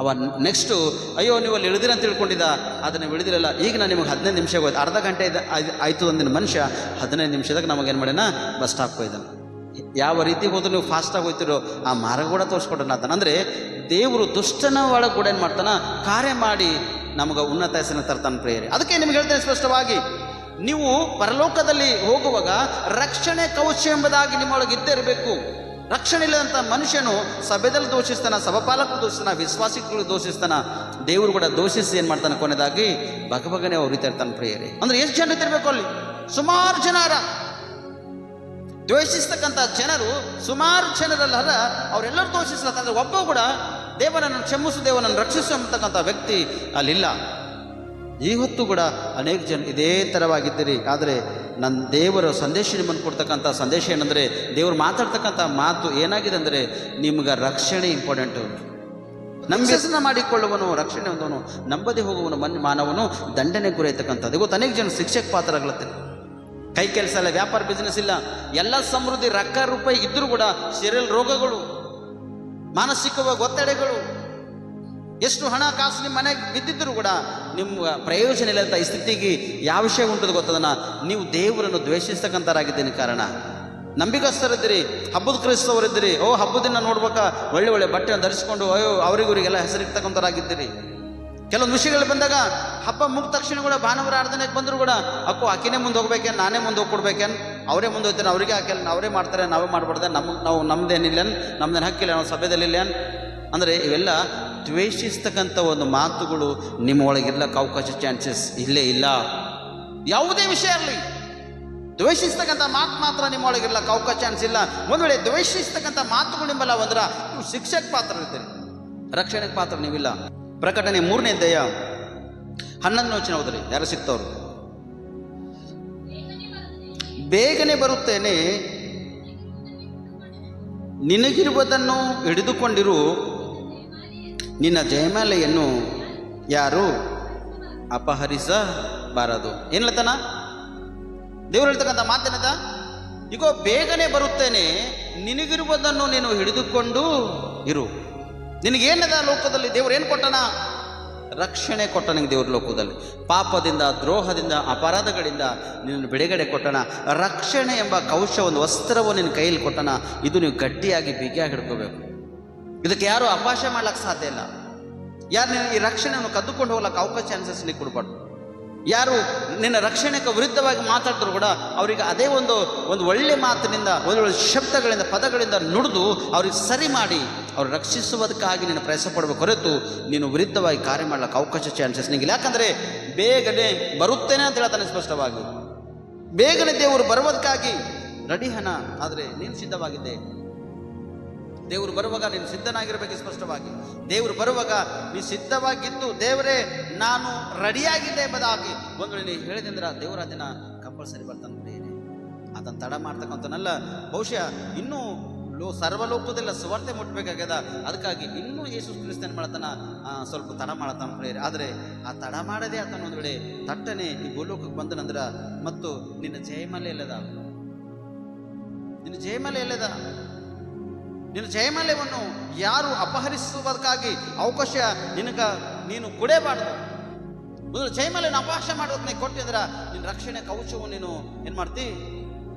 ಅವ ನೆಕ್ಸ್ಟು, ಅಯ್ಯೋ ನೀವು ಅಲ್ಲಿ ಇಳಿದಿರ ಅಂತ ತಿಳ್ಕೊಂಡಿದ್ದ, ಅದನ್ನು ಇಳಿದಿರಲ್ಲ. ಈಗ ನಾನು ನಿಮಗೆ 15 ನಿಮಿಷ ಹೋಯ್ತು, ಅರ್ಧ ಗಂಟೆ ಆಯಿತು ಅಂದಿನ ಮನುಷ್ಯ 15 ನಿಮಿಷದಾಗ ನಮಗೇನು ಮಾಡ್ಯಾನ? ಬಸ್ ಸ್ಟಾಪ್ ಹೋಯ್ದಾನೆ. ಯಾವ ರೀತಿ ಹೋದ್ರೂ ನೀವು ಫಾಸ್ಟಾಗಿ ಹೋಗ್ತಿರೋ ಆ ಮಾರ್ಗ ಕೂಡ ತೋರಿಸ್ಕೊಟ್ಟನ ಆತನ. ಅಂದರೆ ದೇವರು ದುಷ್ಟನ ಒಳಗೆ ಕೂಡ ಏನು ಮಾಡ್ತಾನ? ಕಾರ್ಯ ಮಾಡಿ ನಮಗೆ ಉನ್ನತ ಹೆಸರನ್ನು ತರ್ತಾನೆ ಪ್ರೇಯರಿ. ಅದಕ್ಕೆ ನಿಮ್ಗೆ ಹೇಳ್ತೇನೆ ಸ್ಪಷ್ಟವಾಗಿ, ನೀವು ಪರಲೋಕದಲ್ಲಿ ಹೋಗುವಾಗ ರಕ್ಷಣೆ ಕವಚ ಎಂಬುದಾಗಿ ನಿಮ್ಮೊಳಗೆ ಇದ್ದೇ ಇರಬೇಕು. ರಕ್ಷಣೆ ಇಲ್ಲದಂಥ ಮನುಷ್ಯನು ಸಭೆದಲ್ಲಿ ದೋಷಿಸ್ತಾನ, ಸಭಾಪಾಲಕರು ದೋಷಿಸ್ತಾನ, ವಿಶ್ವಾಸಿಗಳು ದೋಷಿಸ್ತಾನ, ದೇವರು ಕೂಡ ದೋಷಿಸಿ ಏನು ಮಾಡ್ತಾನೆ? ಕೊನೆಯದಾಗಿ ಭಗಭಗನೇ ಉರಿತಾ ಇರ್ತಾನೆ ಪ್ರೇಯರಿ. ಅಂದರೆ ಎಷ್ಟು ಜನ ಇದ್ದಿರಬೇಕು ಅಲ್ಲಿ? ಸುಮಾರು ಜನರ ದ್ವೇಷಿಸ್ತಕ್ಕಂಥ ಜನರು ಸುಮಾರು ಜನರಲ್ಲ, ಅವರೆಲ್ಲರೂ ದೋಷಿಸ್ಲತ್ತ. ಅಂದರೆ ಒಬ್ಬ ಕೂಡ ದೇವನನ್ನು ಕ್ಷಮಿಸು, ದೇವನನ್ನು ರಕ್ಷಿಸು ಅಂತಕ್ಕಂಥ ವ್ಯಕ್ತಿ ಅಲ್ಲಿಲ್ಲ. ಈ ಹೊತ್ತು ಕೂಡ ಅನೇಕ ಜನ ಇದೇ ಥರವಾಗಿದ್ದೀರಿ. ಆದರೆ ನನ್ನ ದೇವರ ಸಂದೇಶ ನಿಮ್ಮನ್ನು ಕೊಡ್ತಕ್ಕಂಥ ಸಂದೇಶ ಏನಂದರೆ, ದೇವರು ಮಾತಾಡ್ತಕ್ಕಂಥ ಮಾತು ಏನಾಗಿದೆ ಅಂದರೆ, ನಿಮ್ಗೆ ರಕ್ಷಣೆ ಇಂಪಾರ್ಟೆಂಟು. ನಂಬಿಕೆಯನ್ನು ಮಾಡಿಕೊಳ್ಳುವನು ರಕ್ಷಣೆ ಹೊಂದವನು, ನಂಬದೆ ಹೋಗುವನು ಮಾನವನು ದಂಡನೆ ಗುರೈತಕ್ಕಂಥದ್ದು. ಇವತ್ತು ಅನೇಕ ಜನ ಶಿಕ್ಷೆಗೆ ಪಾತ್ರರಾಗ್ಲತ್ತೆ. ಕೈ ಕೆಲಸ ಇಲ್ಲ, ವ್ಯಾಪಾರ ಬಿಸ್ನೆಸ್ ಇಲ್ಲ, ಎಲ್ಲ ಸಮೃದ್ಧಿ, ರೊಕ್ಕ ರೂಪಾಯಿ ಇದ್ದರೂ ಕೂಡ ಸೀರಿಯಲ್ ರೋಗಗಳು, ಮಾನಸಿಕವಾಗಿ ಒತ್ತಡಗಳು, ಎಷ್ಟು ಹಣ ಕಾಸು ನಿಮ್ಮ ಮನೆಗೆ ಬಿದ್ದಿದ್ದರೂ ಕೂಡ ನಿಮ್ಮ ಪ್ರಯೋಜನ ಇಲ್ಲಂತ ಈ ಸ್ಥಿತಿಗೆ ಯಾವ ವಿಷಯ ಉಂಟದು ಗೊತ್ತದನ್ನ? ನೀವು ದೇವರನ್ನು ದ್ವೇಷಿಸ್ತಕ್ಕಂಥರಾಗಿದ್ದೇನೆ ಕಾರಣ. ನಂಬಿಗಸ್ತರಿದ್ದೀರಿ, ಹಬ್ಬದ ಕ್ರೈಸ್ತವರಿದ್ದೀರಿ. ಹಬ್ಬದಿಂದ ನೋಡ್ಬೇಕಾ ಒಳ್ಳೆ ಒಳ್ಳೆ ಬಟ್ಟೆಯನ್ನು ಧರಿಸ್ಕೊಂಡು ಅವರಿಗೆಲ್ಲ ಹೆಸರಿರ್ತಕ್ಕಂಥವರಾಗಿದ್ದೀರಿ. ಕೆಲವೊಂದು ವಿಷಯಗಳು ಬಂದಾಗ ಹಬ್ಬ ಮುಗಿದ ತಕ್ಷಣ ಕೂಡ ಭಾನುವಾರ ಆರಾಧನೆಗೆ ಬಂದರೂ ಕೂಡ ಆಕಿನೇ ಮುಂದೆ ಹೋಗ್ಬೇಕೇನು, ನಾನೇ ಮುಂದೆ ಹೋಗ್ಕೊಡ್ಬೇಕೇನು, ಅವರೇ ಮುಂದೆ ಹೋಗ್ತಾರೆ, ಅವರಿಗೆ ಹಾಕಿಲ್ಲ, ಅವರೇ ಮಾಡ್ತಾರೆ, ನಾವೇ ಮಾಡ್ಬಾರ್ದೆ, ನಮ್ದೇನಿಲ್ಲೇನು, ನಮ್ದೇನು ಹಕ್ಕಿಲ್ಲ, ನಾವು ಸಭೆದಲ್ಲಿಲ್ಲೇನು ಅಂದರೆ ಇವೆಲ್ಲ ದ್ವೇಷಿಸ್ತಕ್ಕಂಥ ಒಂದು ಮಾತುಗಳು ನಿಮ್ಮ ಒಳಗಿರ್ಲಕ್ಕೆ ಅವಕಾಶ ಚಾನ್ಸಸ್ ಇಲ್ಲೇ ಇಲ್ಲ. ಯಾವುದೇ ವಿಷಯ ಇರಲಿ, ದ್ವೇಷಿಸ್ತಕ್ಕಂಥ ಮಾತು ಮಾತ್ರ ನಿಮ್ಮ ಒಳಗಿರ್ಲಕ್ಕೆ ಅವಕಾಶ ಚಾನ್ಸ್ ಇಲ್ಲ. ಒಂದು ವೇಳೆ ದ್ವೇಷಿಸ್ತಕ್ಕಂಥ ಮಾತುಗಳು ನಿಮ್ಮಲ್ಲ ಅಂದ್ರೆ ನೀವು ಶಿಕ್ಷೆಗೆ ಪಾತ್ರ ಇರ್ತೀರಿ, ರಕ್ಷಣೆಗೆ ಪಾತ್ರ ನೀವಿಲ್ಲ. ಪ್ರಕಟಣೆ 3ನೇ ಅಧ್ಯಾಯ 11ನೇ ವಚನ ಹೋದ್ರಿ, ಯಾರು ಸಿಗ್ತವ್ರು? ಬೇಗನೆ ಬರುತ್ತೇನೆ, ನಿನಗಿರುವುದನ್ನು ಹಿಡಿದುಕೊಂಡಿರು, ನಿನ್ನ ಜಯಮಾಲೆಯನ್ನು ಯಾರು ಅಪಹರಿಸಬಾರದು. ಏನ್ಲತನ ದೇವ್ರು ಹೇಳ್ತಕ್ಕಂಥ ಮಾತೇನದ? ಈಗ ಬೇಗನೆ ಬರುತ್ತೇನೆ, ನಿನಗಿರುವುದನ್ನು ನೀನು ಹಿಡಿದುಕೊಂಡು ಇರು. ನಿನಗೇನದ ಲೋಕದಲ್ಲಿ? ದೇವ್ರು ಏನು ಕೊಟ್ಟನ? ರಕ್ಷಣೆ ಕೊಟ್ಟ ನಿನಗೆ ದೇವ್ರ ಲೋಕದಲ್ಲಿ. ಪಾಪದಿಂದ, ದ್ರೋಹದಿಂದ, ಅಪರಾಧಗಳಿಂದ ನಿನ್ನ ಬಿಡುಗಡೆ ಕೊಟ್ಟನ. ರಕ್ಷಣೆ ಎಂಬ ಕವಚ, ಒಂದು ವಸ್ತ್ರವನ್ನು ನಿನ್ನ ಕೈಯಲ್ಲಿ ಕೊಟ್ಟನ. ಇದು ನೀವು ಗಟ್ಟಿಯಾಗಿ ಬಿಗಿಯಾಗಿ ಹಿಡ್ಕೋಬೇಕು. ಇದಕ್ಕೆ ಯಾರು ಅಪಹಾಸ್ಯ ಮಾಡ್ಲಿಕ್ಕೆ ಸಾಧ್ಯ ಇಲ್ಲ. ಯಾರು ಈ ರಕ್ಷಣೆಯನ್ನು ಕದ್ದುಕೊಂಡು ಹೋಗ್ಲಿಕ್ಕೆ ಅವಕಾಶ ಚಾನ್ಸಸ್ ನೀವು ಕೊಡಬಾರ್ದು. ಯಾರು ನಿನ್ನ ರಕ್ಷಣೆಗೆ ವಿರುದ್ಧವಾಗಿ ಮಾತಾಡಿದ್ರು ಕೂಡ ಅವರಿಗೆ ಅದೇ ಒಂದು ಒಳ್ಳೆ ಮಾತಿನಿಂದ, ಒಳ್ಳೆ ಶಬ್ದಗಳಿಂದ, ಪದಗಳಿಂದ ನುಡಿದು ಅವ್ರಿಗೆ ಸರಿ ಮಾಡಿ ಅವ್ರು ರಕ್ಷಿಸುವುದಕ್ಕಾಗಿ ನೀನು ಪ್ರಯಾಸ ಪಡಬೇಕು ಹೊರತು ನೀನು ವಿರುದ್ಧವಾಗಿ ಕಾರ್ಯ ಮಾಡ್ಲಿಕ್ಕೆ ಅವಕಾಶ ಚಾನ್ಸಸ್ ನಿಂಗಿಲ್ಲ. ಯಾಕಂದರೆ ಬೇಗನೆ ಬರುತ್ತೇನೆ ಅಂತ ಹೇಳ್ತಾನೆ ಸ್ಪಷ್ಟವಾಗಿ. ಬೇಗನೆ ದೇವರು ಬರುವುದಕ್ಕಾಗಿ ರೆಡಿ ಹಣ, ಆದರೆ ನೀನು ಸಿದ್ಧವಾಗಿದ್ದೆ. ದೇವರು ಬರುವಾಗ ನೀನು ಸಿದ್ಧನಾಗಿರ್ಬೇಕು ಸ್ಪಷ್ಟವಾಗಿ. ದೇವರು ಬರುವಾಗ ನೀನು ಸಿದ್ಧವಾಗಿದ್ದು, ದೇವರೇ ನಾನು ರೆಡಿಯಾಗಿದ್ದೆ ಎಂಬುದಾಗಿ ಒಂದು ವೇಳೆ ನೀನು ಹೇಳಿದಂದ್ರೆ ದೇವರ ದಿನ ಕಂಪಲ್ಸರಿ ಬರ್ತಾನೆ. ಅದನ್ನು ತಡ ಮಾಡ್ತಕ್ಕಂಥನಲ್ಲ. ಬಹುಶಃ ಇನ್ನೂ ಸರ್ವಲೋಕದೆಲ್ಲ ಸುವಾರ್ತೆ ಮುಟ್ಟಬೇಕಾಗ್ಯದ. ಅದಕ್ಕಾಗಿ ಇನ್ನೂ ಯೇಸು ಕ್ರಿಸ್ತನ ಮಾಡ್ತಾನ ಸ್ವಲ್ಪ ತಡ ಮಾಡತಾನ ಪ್ರೇರೆ. ಆದರೆ ಆ ತಡ ಮಾಡದೆ ಆತನ ಒಂದು ವೇಳೆ ತಟ್ಟನೆ ಈ ಭೂಲೋಕಕ್ಕೆ ಬಂದನಂದ್ರೆ ಮತ್ತು ನಿನ್ನ ಜಯಮಾಲೆ ಎಲ್ಲದ? ನಿನ್ನ ಜಯಮಾಲೆ ಎಲ್ಲದ? ನಿನ್ನ ಜಯಮಾಲೆಯನ್ನು ಯಾರು ಅಪಹರಿಸುವುದಕ್ಕಾಗಿ ಅವಕಾಶ ನೀನು ಕೊಡೇಬಾರ್ದು. ಒಂದು ಜಯಮಾಲೆಯನ್ನು ಅಪಹಾಸ್ಯ ಮಾಡೋದನ್ನ ಕೊಟ್ಟಿದ್ರ ನಿನ್ನ ರಕ್ಷಣೆ ಕವಚವು ನೀನು ಏನು ಮಾಡ್ತಿ?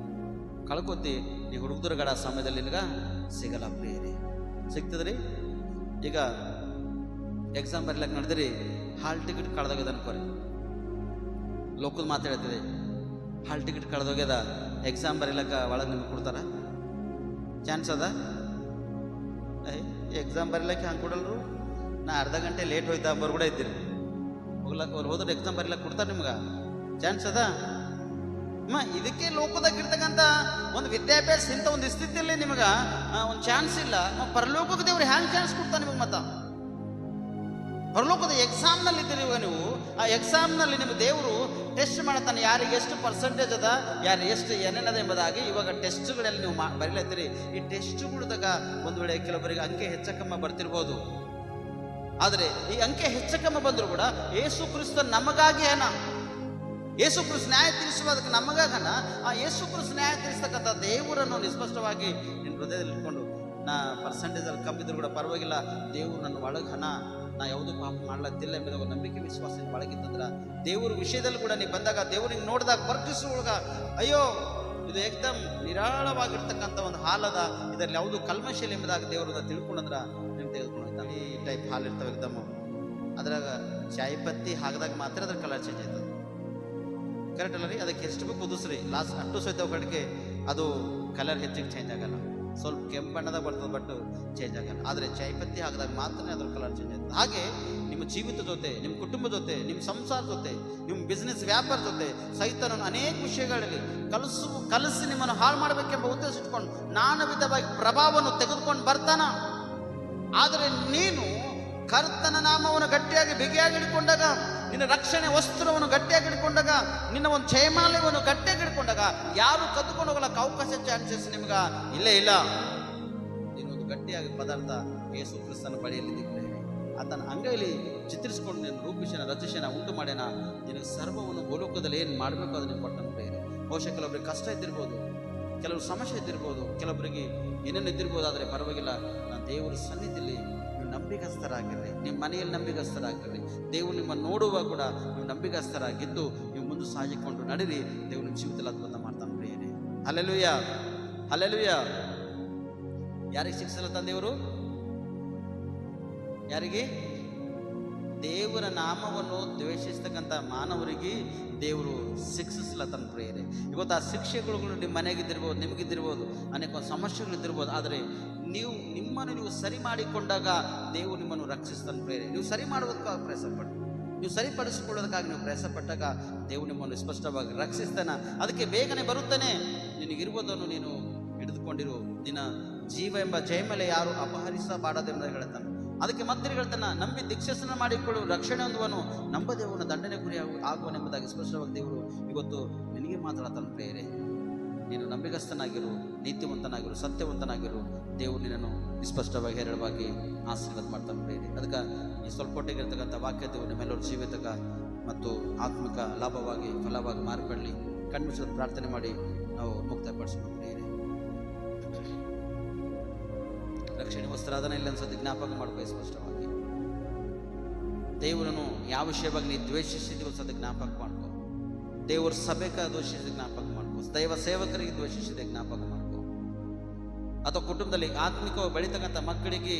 ಕಳ್ಕೊತಿ. ಈ ಹುಡುಗರುಗಳ ಸಮಯದಲ್ಲಿ ನಿನಗೆ ಸಿಗಲ್ಲ ಪ್ರಿಯರಿ. ಸಿಗ್ತದ್ರಿ? ಈಗ ಎಕ್ಸಾಮ್ ಬರೀಲಕ್ಕೆ ನಡೆದ್ರಿ, ಹಾಲ್ ಟಿಕೆಟ್ ಕಳೆದೋಗ್ಯದ ಅನ್ಕೋರಿ. ಲೋಕದ ಮಾತಾಡ್ತಿದೆ, ಹಾಲ್ ಟಿಕೆಟ್ ಕಳೆದೋಗ್ಯದ, ಎಕ್ಸಾಮ್ ಬರೀಲಕ್ಕೆ ಒಳಗೆ ನಿಮ್ಗೆ ಕೊಡ್ತಾರ? ಚಾನ್ಸ್ ಅದ? ಎಕ್ಸಾಮ್ ಬರೀಲಕ್ಕೆ ಹಂಗೆ ಕೊಡಲ್ರು. ನಾ ಅರ್ಧ ಗಂಟೆ ಲೇಟ್ ಹೋಯ್ತಾ ಅಂಬರು ಕೂಡ ಇದ್ದೀರಿ. ಅವ್ರು ಹೋದ್ರೆ ಎಕ್ಸಾಮ್ ಬರೀಲಕ್ಕೆ ಕೊಡ್ತಾರೆ ನಿಮ್ಗೆ? ಚಾನ್ಸ್ ಅದ? ಇದಕ್ಕೆ ಲೋಕದಾಗ ಇರ್ತಕ್ಕಂಥ ಒಂದು ವಿದ್ಯಾಭ್ಯಾಸ ಇಂಥ ಒಂದು ಸ್ಥಿತಿಯಲ್ಲಿ ನಿಮಗೆ ಒಂದು ಚಾನ್ಸ್ ಇಲ್ಲ. ಪರಲೋಕಕ್ಕೆ ದೇವ್ರು ಹ್ಯಾಂಗ್ ಚಾನ್ಸ್ ಕೊಡ್ತಾನೆ ನಿಮಗೆ? ಮತ್ತ ಪರಲೋಕದ ಎಕ್ಸಾಮ್ನಲ್ಲಿ ಇದ್ದೀರಿ ಇವಾಗ ನೀವು. ಆ ಎಕ್ಸಾಮ್ನಲ್ಲಿ ನಿಮಗೆ ದೇವರು ಟೆಸ್ಟ್ ಮಾಡ್ತಾನೆ, ಯಾರಿಗೆ ಎಷ್ಟು ಪರ್ಸೆಂಟೇಜ್ ಅದ, ಯಾರು ಎಷ್ಟು ಏನೇನದ ಎಂಬುದಾಗಿ. ಇವಾಗ ಟೆಸ್ಟ್ಗಳಲ್ಲಿ ನೀವು ಬರೀಲತ್ತೀರಿ. ಈ ಟೆಸ್ಟ್ಗಳದಾಗ ಒಂದು ವೇಳೆ ಕೆಲವರಿಗೆ ಅಂಕೆ ಹೆಚ್ಚಕಮ್ಮ ಬರ್ತಿರ್ಬೋದು. ಆದರೆ ಈ ಅಂಕೆ ಹೆಚ್ಚಕಮ್ಮ ಬಂದರೂ ಕೂಡ ಯೇಸು ಕ್ರಿಸ್ತ ನಮಗಾಗಿ ಯೇಸು ಕ್ರಿಸ್ತ ನ್ಯಾಯ ತೀರಿಸುವುದಕ್ಕೆ ನಮಗಾಗನ. ಆ ಯೇಸು ಕ್ರಿಸ್ತ ನ್ಯಾಯ ತೀರಿಸ್ತಕ್ಕಂಥ ದೇವರನ್ನು ನಿಸ್ಪಷ್ಟವಾಗಿ ನಿನ್ನ ಹೃದಯದಲ್ಲಿ ಇಟ್ಕೊಂಡು, ನಾ ಪರ್ಸೆಂಟೇಜಲ್ಲಿ ಕಮ್ಮಿದ್ರು ಕೂಡ ಪರವಾಗಿಲ್ಲ, ದೇವರು ನನ್ನ ಒಳಗೆ ನಾ ಯಾವುದೂ ಪಾಪ ಮಾಡ್ಲತ್ತಿಲ್ಲ ಎಂಬುದ ಒಂದು ನಂಬಿಕೆ ವಿಶ್ವಾಸ ಒಳಗಿತ್ತಂದ್ರೆ ದೇವ್ರ ವಿಷಯದಲ್ಲಿ ಕೂಡ ನೀವು ಬಂದಾಗ, ದೇವ್ರಿಗೆ ನೋಡಿದಾಗ ವರ್ತಿಸುವಾಗ, ಅಯ್ಯೋ ಇದು ಏಕದಮ್ ನಿರಾಳವಾಗಿರ್ತಕ್ಕಂಥ ಒಂದು ಹಾಲದ, ಇದರಲ್ಲಿ ಯಾವುದು ಕಲ್ಮಶೀಲ ಎಂಬುದಾಗ ದೇವ್ರದ ತಿಳ್ಕೊಂಡ್ರೆ ನೀವು ತೆಗೆದುಕೊಂಡು ಈ ಟೈಪ್ ಹಾಲು ಇರ್ತವೆ ಏಕದಮ್. ಅದ್ರಾಗ ಚಾಯ್ ಪತ್ತಿ ಹಾಕಿದಾಗ ಮಾತ್ರ ಅದ್ರ ಕಲರ್ ಚೇಂಜ್ ಆಯ್ತದೆ. ಕರೆಕ್ಟ್ ಅಲ್ಲ ರೀ? ಅದಕ್ಕೆ ಎಷ್ಟು ಬೇಕು ಕುದಿಸ್ರಿ, ಲಾಸ್ಟ್ ಅಟ್ಟು ಸೋಯ್ತವ ಕಡೆಗೆ ಅದು ಕಲರ್ ಹೆಚ್ಚಿಗೆ ಚೇಂಜ್ ಆಗಲ್ಲ. ಸ್ವಲ್ಪ ಕೆಂಪು ಬಣ್ಣದಾಗ ಬರ್ತದೆ, ಬಟ್ ಚೇಂಜ್ ಆಗಲ್ಲ. ಆದರೆ ಚಾಯ್ ಪತ್ತಿ ಹಾಕಿದಾಗ ಮಾತ್ರ ಅದ್ರ ಕಲರ್ ಚೇಂಜ್ ಆಯ್ತದೆ. ಹಾಗೆ ನಿಮ್ಮ ಜೀವಿತ ಜೊತೆ, ನಿಮ್ಮ ಕುಟುಂಬ ಜೊತೆ, ನಿಮ್ಮ ಸಂಸಾರ ಜೊತೆ, ನಿಮ್ಮ ಬಿಸ್ನೆಸ್ ವ್ಯಾಪಾರ ಜೊತೆ ಸಹಿತನನ್ನು ಅನೇಕ ವಿಷಯಗಳಲ್ಲಿ ಕಲಿಸಿ ನಿಮ್ಮನ್ನು ಹಾಳು ಮಾಡಬೇಕೆಂಬ ಉದ್ದೇಶ ಇಟ್ಕೊಂಡು ನಾನಾ ವಿಧವಾಗಿ ಪ್ರಭಾವವನ್ನು ತೆಗೆದುಕೊಂಡು ಬರ್ತಾನ. ಆದರೆ ನೀನು ಕರ್ತನ ನಾಮವನ್ನು ಗಟ್ಟಿಯಾಗಿ ಬಿಗಿಯಾಗಿ ಹಿಡ್ಕೊಂಡಾಗ, ನಿನ್ನ ರಕ್ಷಣೆ ವಸ್ತ್ರವನ್ನು ಗಟ್ಟಿಯಾಗಿ ಹಿಡ್ಕೊಂಡಾಗ, ನಿನ್ನ ಒಂದು ಜಯಮಾಲೆಯನ್ನು ಗಟ್ಟಿಯಾಗಿ ಹಿಡ್ಕೊಂಡಾಗ ಯಾರು ಕದ್ದುಕೊಂಡು ಹೋಗಲಕ್ಕೆ ಅವಕಾಶ ಚಾನ್ಸಸ್ ನಿಮ್ಗೆ ಇಲ್ಲೇ ಇಲ್ಲ. ನೀನೊಂದು ಗಟ್ಟಿಯಾಗಿ ಪದಾರ್ಥ ಯೇಸು ಕ್ರಿಸ್ತನ ಬಳಿಯಲ್ಲಿ ಆತನ ಅಂಗೈಲಿ ಚಿತ್ರಿಸಿಕೊಂಡು ನೀನು ರೂಪಿಸಿನ ರಚಿಸಿನ ಉಂಟು ಮಾಡ್ಯಾನ. ನಿನಗೆ ಸರ್ವವನ್ನು ಭೂಲೋಕದಲ್ಲಿ ಏನು ಮಾಡಬೇಕು ಅದನ್ನು ಕೊಟ್ಟನು ಬೇರೆ. ಬಹುಶಃ ಕೆಲವೊಬ್ಬರಿಗೆ ಕಷ್ಟ ಇದ್ದಿರ್ಬೋದು, ಕೆಲವರು ಸಮಸ್ಯೆ ಇದ್ದಿರ್ಬೋದು, ಕೆಲವೊಬ್ಬರಿಗೆ ಏನೇನು ಇದ್ದಿರ್ಬೋದು. ಆದರೆ ಪರವಾಗಿಲ್ಲ, ನಾನು ದೇವರ ಸನ್ನಿಧಿಯಲ್ಲಿ ನೀವು ನಂಬಿಗಸ್ತರಾಗಿರ್ರಿ, ನಿಮ್ಮ ಮನೆಯಲ್ಲಿ ನಂಬಿಗಸ್ತರಾಗಿರ್ರಿ. ದೇವರು ನಿಮ್ಮನ್ನು ನೋಡುವಾಗ ಕೂಡ ನೀವು ನಂಬಿಗಸ್ತರಾಗಿದ್ದು ನೀವು ಮುಂದೆ ಸಾಗಿಕೊಂಡು ನಡೀರಿ. ದೇವರು ನಿಮ್ಮ ಜೀವಿತದಲ್ಲಿ ಅದ್ಭುತ ಮಾಡ್ತಾನೆ ಪ್ರಿಯರೇ. ಹಲ್ಲೆಲೂಯಾ. ಹಲ್ಲೆಲೂಯ. ಯಾರಿಗೆ ಶಿಕ್ಷಿಸಲ್ಲ ದೇವರು? ಯಾರಿಗೆ? ದೇವರ ನಾಮವನ್ನು ದ್ವೇಷಿಸ್ತಕ್ಕಂಥ ಮಾನವರಿಗೆ ದೇವರು ಶಿಕ್ಷಿಸ್ಲತ್ತನ ಪ್ರಿಯರೇ. ಇವತ್ತು ಆ ಶಿಕ್ಷೆಗಳು ನಿಮ್ಮ ಮನೆಗಿದ್ದಿರ್ಬೋದು, ನಿಮಗಿದ್ದಿರ್ಬೋದು, ಅನೇಕ ಸಮಸ್ಯೆಗಳಿದ್ದಿರ್ಬೋದು. ಆದರೆ ನಿಮ್ಮನ್ನು ಸರಿ ಮಾಡಿಕೊಂಡಾಗ ದೇವರು ನಿಮ್ಮನ್ನು ರಕ್ಷಿಸ್ತಾನೆ ಪ್ರಿಯರೇ. ನೀವು ಸರಿ ಮಾಡೋದಕ್ಕಾಗಿ ಪ್ರಯಾಸಪಟ್ಟು, ನೀವು ಸರಿಪಡಿಸಿಕೊಳ್ಳೋದಕ್ಕಾಗಿ ನೀವು ಪ್ರಯಾಸಪಟ್ಟಾಗ ದೇವರು ನಿಮ್ಮನ್ನು ಸ್ಪಷ್ಟವಾಗಿ ರಕ್ಷಿಸ್ತಾನೆ. ಅದಕ್ಕೆ ಬೇಗನೆ ಬರುತ್ತಾನೆ. ನಿನಗಿರುವುದನ್ನು ನೀನು ಹಿಡಿದುಕೊಂಡಿರು, ನಿನ್ನ ಜೀವ ಎಂಬ ಜಯಮೇಲೆ ಯಾರು ಅಪಹರಿಸಬಾರದೆಂಬ ಹೇಳ್ತಾನೆ. ಅದಕ್ಕೆ ಮತ್ತೆ ಹೇಳ್ತಾನೆ, ನಂಬಿ ದೀಕ್ಷಾಸನ ಮಾಡಿಕೊಳ್ಳುವ ರಕ್ಷಣೆ ಹೊಂದುವನು, ನಂಬದೇವನ ದಂಡನೆ ಗುರಿ ಆಗುವನೆಂಬುದಾಗಿ ಸ್ಪಷ್ಟವಾಗಿ ದೇವರು ಇವತ್ತು ನಿನಗೆ ಮಾತಾಡ್ತಾನೆ ಪ್ರಿಯರೇ. ನೀನು ನಂಬಿಗಸ್ತನಾಗಿರು, ನೀತಿವಂತನಾಗಿರು, ಸತ್ಯವಂತನಾಗಿರು. ದೇವರು ನಿನ್ನನ್ನು ಸ್ಪಷ್ಟವಾಗಿ ಹೇರಳವಾಗಿ ಆಶೀರ್ವಾದ ಮಾಡ್ತಾನೆ ಪ್ರಿಯರೇ. ಅದಕ್ಕೆ ಈ ಸ್ವಲ್ಪ ಕೊಟ್ಟಿಗಿರ್ತಕ್ಕಂಥ ವಾಕ್ಯ ದೇವರು ನಿಮ್ಮೆಲ್ಲರೂ ಜೀವಿತಕ ಮತ್ತು ಆತ್ಮಿಕ ಲಾಭವಾಗಿ ಫಲವಾಗಿ ಮಾರ್ಪಡಲಿ. ಕಣ್ಮಿಸೋದು ಪ್ರಾರ್ಥನೆ ಮಾಡಿ ನಾವು ಮುಕ್ತಪಡಿಸೋಣ ಪ್ರಿಯರೇ. ರಕ್ಷಣೆ ವಸ್ತ್ರಾದನ ಇಲ್ಲ ಅನ್ಸೋದು ಜ್ಞಾಪಕ ಮಾಡ್ಕೋ. ಸ್ಪಷ್ಟವಾಗಿ ದೇವರನ್ನು ಯಾವ ವಿಷಯವಾಗಿ ನೀವು ದ್ವೇಷಿಸಿದ್ದೀವಿ ಅನ್ಸೋದು ಜ್ಞಾಪಕ ಮಾಡ್ಕೋ. ದೇವರ ಸಭೆಗೆ ದ್ವೇಷಿಸಿದ ಜ್ಞಾಪಕ ಮಾಡ್ಕೋ. ದೈವ ಸೇವಕರಿಗೆ ದ್ವೇಷಿಸಿದ ಜ್ಞಾಪಕ ಮಾಡ್ಕೋ. ಅಥವಾ ಕುಟುಂಬದಲ್ಲಿ ಆತ್ಮಿಕವಾಗಿ ಬೆಳೀತಕ್ಕಂಥ ಮಕ್ಕಳಿಗೆ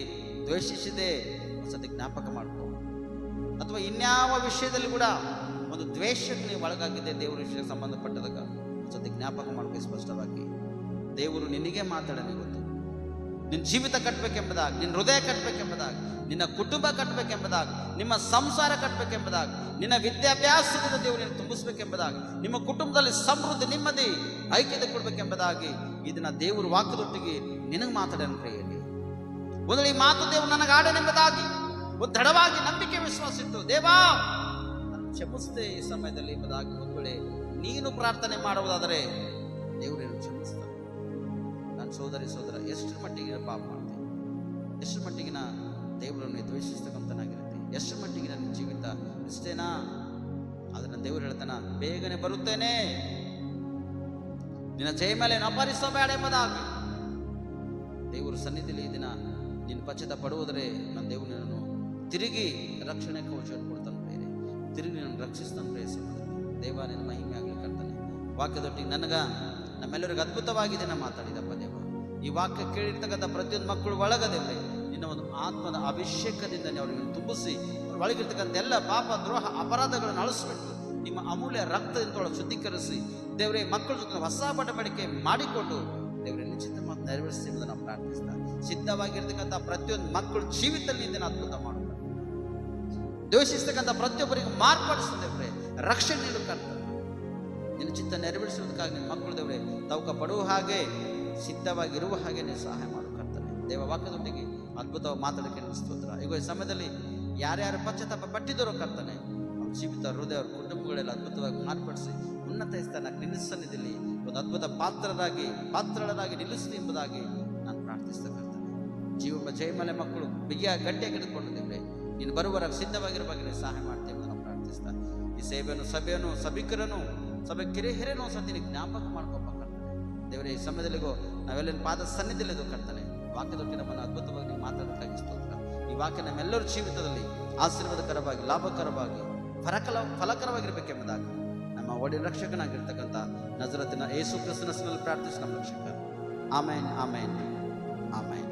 ದ್ವೇಷಿಸಿದೆ ಅನ್ಸೋದು ಜ್ಞಾಪಕ ಮಾಡ್ಕೋ. ಅಥವಾ ಇನ್ಯಾವ ವಿಷಯದಲ್ಲಿ ಕೂಡ ಒಂದು ದ್ವೇಷಕ್ಕೆ ನೀವು ಒಳಗಾಗಿದೆ ದೇವರ ವಿಷಯಕ್ಕೆ ಸಂಬಂಧಪಟ್ಟದಾಗ ಅನ್ಸೋದು ಜ್ಞಾಪಕ ಮಾಡ್ಕೋ. ಸ್ಪಷ್ಟವಾಗಿ ದೇವರು ನಿನಗೆ ಮಾತಾಡನೆ ಗೊತ್ತು. ನಿನ್ನ ಜೀವಿತ ಕಟ್ಟಬೇಕೆಂಬುದಾಗಿ, ನಿನ್ನ ಹೃದಯ ಕಟ್ಟಬೇಕೆಂಬುದಾಗಿ, ನಿನ್ನ ಕುಟುಂಬ ಕಟ್ಟಬೇಕೆಂಬುದಾಗಿ, ನಿಮ್ಮ ಸಂಸಾರ ಕಟ್ಟಬೇಕೆಂಬುದಾಗಿ, ನಿನ್ನ ವಿದ್ಯಾಭ್ಯಾಸದಿಂದ ದೇವರು ನಿನ್ನ ತುಂಬಿಸ್ಬೇಕೆಂಬುದಾಗಿ, ನಿಮ್ಮ ಕುಟುಂಬದಲ್ಲಿ ಸಮೃದ್ಧಿ, ನೆಮ್ಮದಿ, ಐಕ್ಯತೆ ಕೊಡ್ಬೇಕೆಂಬುದಾಗಿ ಇದನ್ನ ದೇವರು ವಾಕ್ಯದೊಟ್ಟಿಗೆ ನಿನಗೆ ಮಾತಾಡೋಣ ಪ್ರಿಯರೇ. ಒಂದು ಈ ಮಾತು ದೇವರು ನನಗೆ ಆಡನೆಂಬುದಾಗಿ ಒಂದು ದೃಢವಾಗಿ ನಂಬಿಕೆ ವಿಶ್ವಾಸ ಇತ್ತು, ದೇವಾ ನಾನು ಕ್ಷಮಿಸ್ತೆ ಈ ಸಮಯದಲ್ಲಿ ಎಂಬುದಾಗಿ ಒಂದು ವೇಳೆ ನೀನು ಪ್ರಾರ್ಥನೆ ಮಾಡುವುದಾದರೆ ದೇವರು ಏನು ಕ್ಷಮಿಸ್ತಾನೆ. ನಾನು ಸೋದರ ಎಷ್ಟರ ಮಟ್ಟಿಗೆ ಪಾಪ ಮಾಡ್ತೀನಿ, ಎಷ್ಟರ ಮಟ್ಟಿಗಿನ ದೇವರನ್ನು ದ್ವೇಷಿಸ್ತಕ್ಕಂಥನಾಗಿರುತ್ತೆ, ಎಷ್ಟರ ಮಟ್ಟಿಗೆ ನನ್ನ ಜೀವಿತ ಇಷ್ಟೇನಾ? ಅದನ್ನು ದೇವರು ಹೇಳ್ತಾನ, ಬೇಗನೆ ಬರುತ್ತೇನೆ, ನಿನ್ನ ಜಯ ಮೇಲೆ ಅಪಹರಿಸಬೇಡ ಎಂಬುದಾಗಿ. ದೇವರ ಸನ್ನಿಧಿಯಲ್ಲಿ ಈ ದಿನ ನಿನ್ನ ಪಶ್ಚಾತ್ತಾಪ ಪಡುವುದರೆ ನನ್ನ ದೇವರು ನಿನ್ನನ್ನು ತಿರುಗಿ ರಕ್ಷಣೆ ಕವಚವನ್ನು ಕೊಡ್ತಾನೆ ಬೇರೆ, ತಿರುಗಿ ನನ್ನ ರಕ್ಷಿಸ್ತಾನೆ ಪ್ರಯತ್ನ. ದೇವ ನಿನ್ನ ಮಹಿಮೆ ಆಗಲಿ ಕರ್ತಾನೆ. ವಾಕ್ಯದೊಟ್ಟಿಗೆ ನಮ್ಮೆಲ್ಲರಿಗೂ ಅದ್ಭುತವಾಗಿದೆ ನಾ ಮಾತಾಡಿದಪ್ಪ ದೇವ. ಈ ವಾಕ್ಯ ಕೇಳಿರ್ತಕ್ಕಂಥ ಪ್ರತಿಯೊಂದು ಮಕ್ಕಳು ಒಳಗದೇವ್ರೆ ನಿನ್ನ ಒಂದು ಆತ್ಮದ ಅಭಿಷೇಕದಿಂದ ಅವರಿಗೆ ತುಂಬಿಸಿ ಒಳಗಿರ್ತಕ್ಕಂಥ ಎಲ್ಲ ಪಾಪ ದ್ರೋಹ ಅಪರಾಧಗಳನ್ನು ಅಳಿಸ್ಬಿಟ್ಟು ನಿಮ್ಮ ಅಮೂಲ್ಯ ರಕ್ತದಿಂದ ಶುದ್ಧೀಕರಿಸಿ ದೇವರೇ ಮಕ್ಕಳ ಜೊತೆ ಹೊಸ ಬಡವಣಿಗೆ ಮಾಡಿಕೊಂಡು ದೇವರೇ ನಿಶ್ಚಿತ ಮಾತು ನೆರವೇರಿಸಿ ಎಂಬುದನ್ನು ನಾವು ಪ್ರಾರ್ಥಿಸ್ತಾ, ಸಿದ್ಧವಾಗಿರ್ತಕ್ಕಂಥ ಪ್ರತಿಯೊಂದು ಮಕ್ಕಳು ಜೀವಿತದಲ್ಲಿ ಇದನ್ನು ಅದ್ಭುತ ಮಾಡುತ್ತಾರೆ. ದ್ವೇಷಿಸ್ತಕ್ಕಂಥ ಪ್ರತಿಯೊಬ್ಬರಿಗೆ ಮಾರ್ಪಡಿಸ್ತೇವ್ರೆ, ರಕ್ಷಣೆ ನೀಡು ಕರ್ತವ್ಯ. ನಿನ್ನ ಚಿತ್ತ ನೆರವೇರಿಸುವುದಕ್ಕಾಗಿ ನಿನ್ನ ಮಕ್ಕಳು ದೇವರೇ ತವಕ ಪಡುವ ಹಾಗೆ ಸಿದ್ಧವಾಗಿರುವ ಹಾಗೆ ನೀವು ಸಹಾಯ ಮಾಡು ಕರ್ತನೆ. ದೇವ ವಾಕ್ಯದೊಟ್ಟಿಗೆ ಅದ್ಭುತವಾಗಿ ಮಾತಾಡೋಕ್ಕೆ ಸ್ತೋತ್ರ. ಈಗ ಈ ಸಮಯದಲ್ಲಿ ಯಾರ್ಯಾರು ಪಶ್ಚಾತ್ತಾಪ ಪಟ್ಟಿದ್ದರೋ ಕರ್ತನೆ, ಅವ್ರ ಜೀವಿತ ಹೃದಯ ಅವ್ರ ಕುಟುಂಬಗಳೆಲ್ಲ ಅದ್ಭುತವಾಗಿ ಮಾರ್ಪಡಿಸಿ ಉನ್ನತ ಸ್ಥಾನ ನಿನ್ನ ಸನ್ನಿಧಿಯಲ್ಲಿ ಒಂದು ಅದ್ಭುತ ಪಾತ್ರರಾಗಿ ನಿಲ್ಲಿಸಲಿ ಎಂಬುದಾಗಿ ನಾನು ಪ್ರಾರ್ಥಿಸ್ತಾ ಕರ್ತನೆ. ಜೀವ ಜಯಮಲೆ ಮಕ್ಕಳು ಬಿಗಿಯಾಗಿ ಗಟ್ಟಿಯಾಗಿ ಹಿಡಿದುಕೊಂಡು ದೇವರೇ ನೀನು ಬರುವವರಾಗ ಸಿದ್ಧವಾಗಿರೋ ಬಗ್ಗೆ ನೀವು ಸಹಾಯ ಮಾಡ್ತೇವೆ ನಾನು ಪ್ರಾರ್ಥಿಸ್ತಾ. ಈ ಸಭೆಯನ್ನು ಸಭಿಕರನ್ನು ಸಭೆ ಕಿರಿಹಿರೇನೋ ಸತಿ ಜ್ಞಾಪಕ ಮಾಡ್ಕೊಪ್ಪ ಕರ್ತನೆ. ದೇವರೇ ಈ ಸಮಯದಲ್ಲಿಗೂ ನಾವೆಲ್ಲ ಪಾದ ಸನ್ನಿಧಿಯಲ್ಲಿದ್ದು ಕರ್ತನೆ. ವಾಕ್ಯದೊಟ್ಟಿ ನಮ್ಮನ್ನು ಅದ್ಭುತವಾಗಿ ನೀವು ಮಾತಾಡೋಕ್ಕಾಗಿ ಸ್ತೋತ್ರ. ಈ ವಾಕ್ಯ ನಮ್ಮೆಲ್ಲರ ಜೀವಿತದಲ್ಲಿ ಆಶೀರ್ವಾದಕರವಾಗಿ ಲಾಭಕರವಾಗಿ ಫಲಕರವಾಗಿರ್ಬೇಕೆಂಬುದಾಗಿ ನಮ್ಮ ಒಡೆಯ ರಕ್ಷಕನಾಗಿರ್ತಕ್ಕಂಥ ನಜರತಿನ ಯೇಸು ಕ್ರಿಸ್ತನ ಹೆಸರಿನಲ್ಲಿ ಪ್ರಾರ್ಥಿಸಿ ನಮ್ಮ ರಕ್ಷಕ. ಆಮೇನ್ ಆಮೇನ್ ಆಮೇನ್.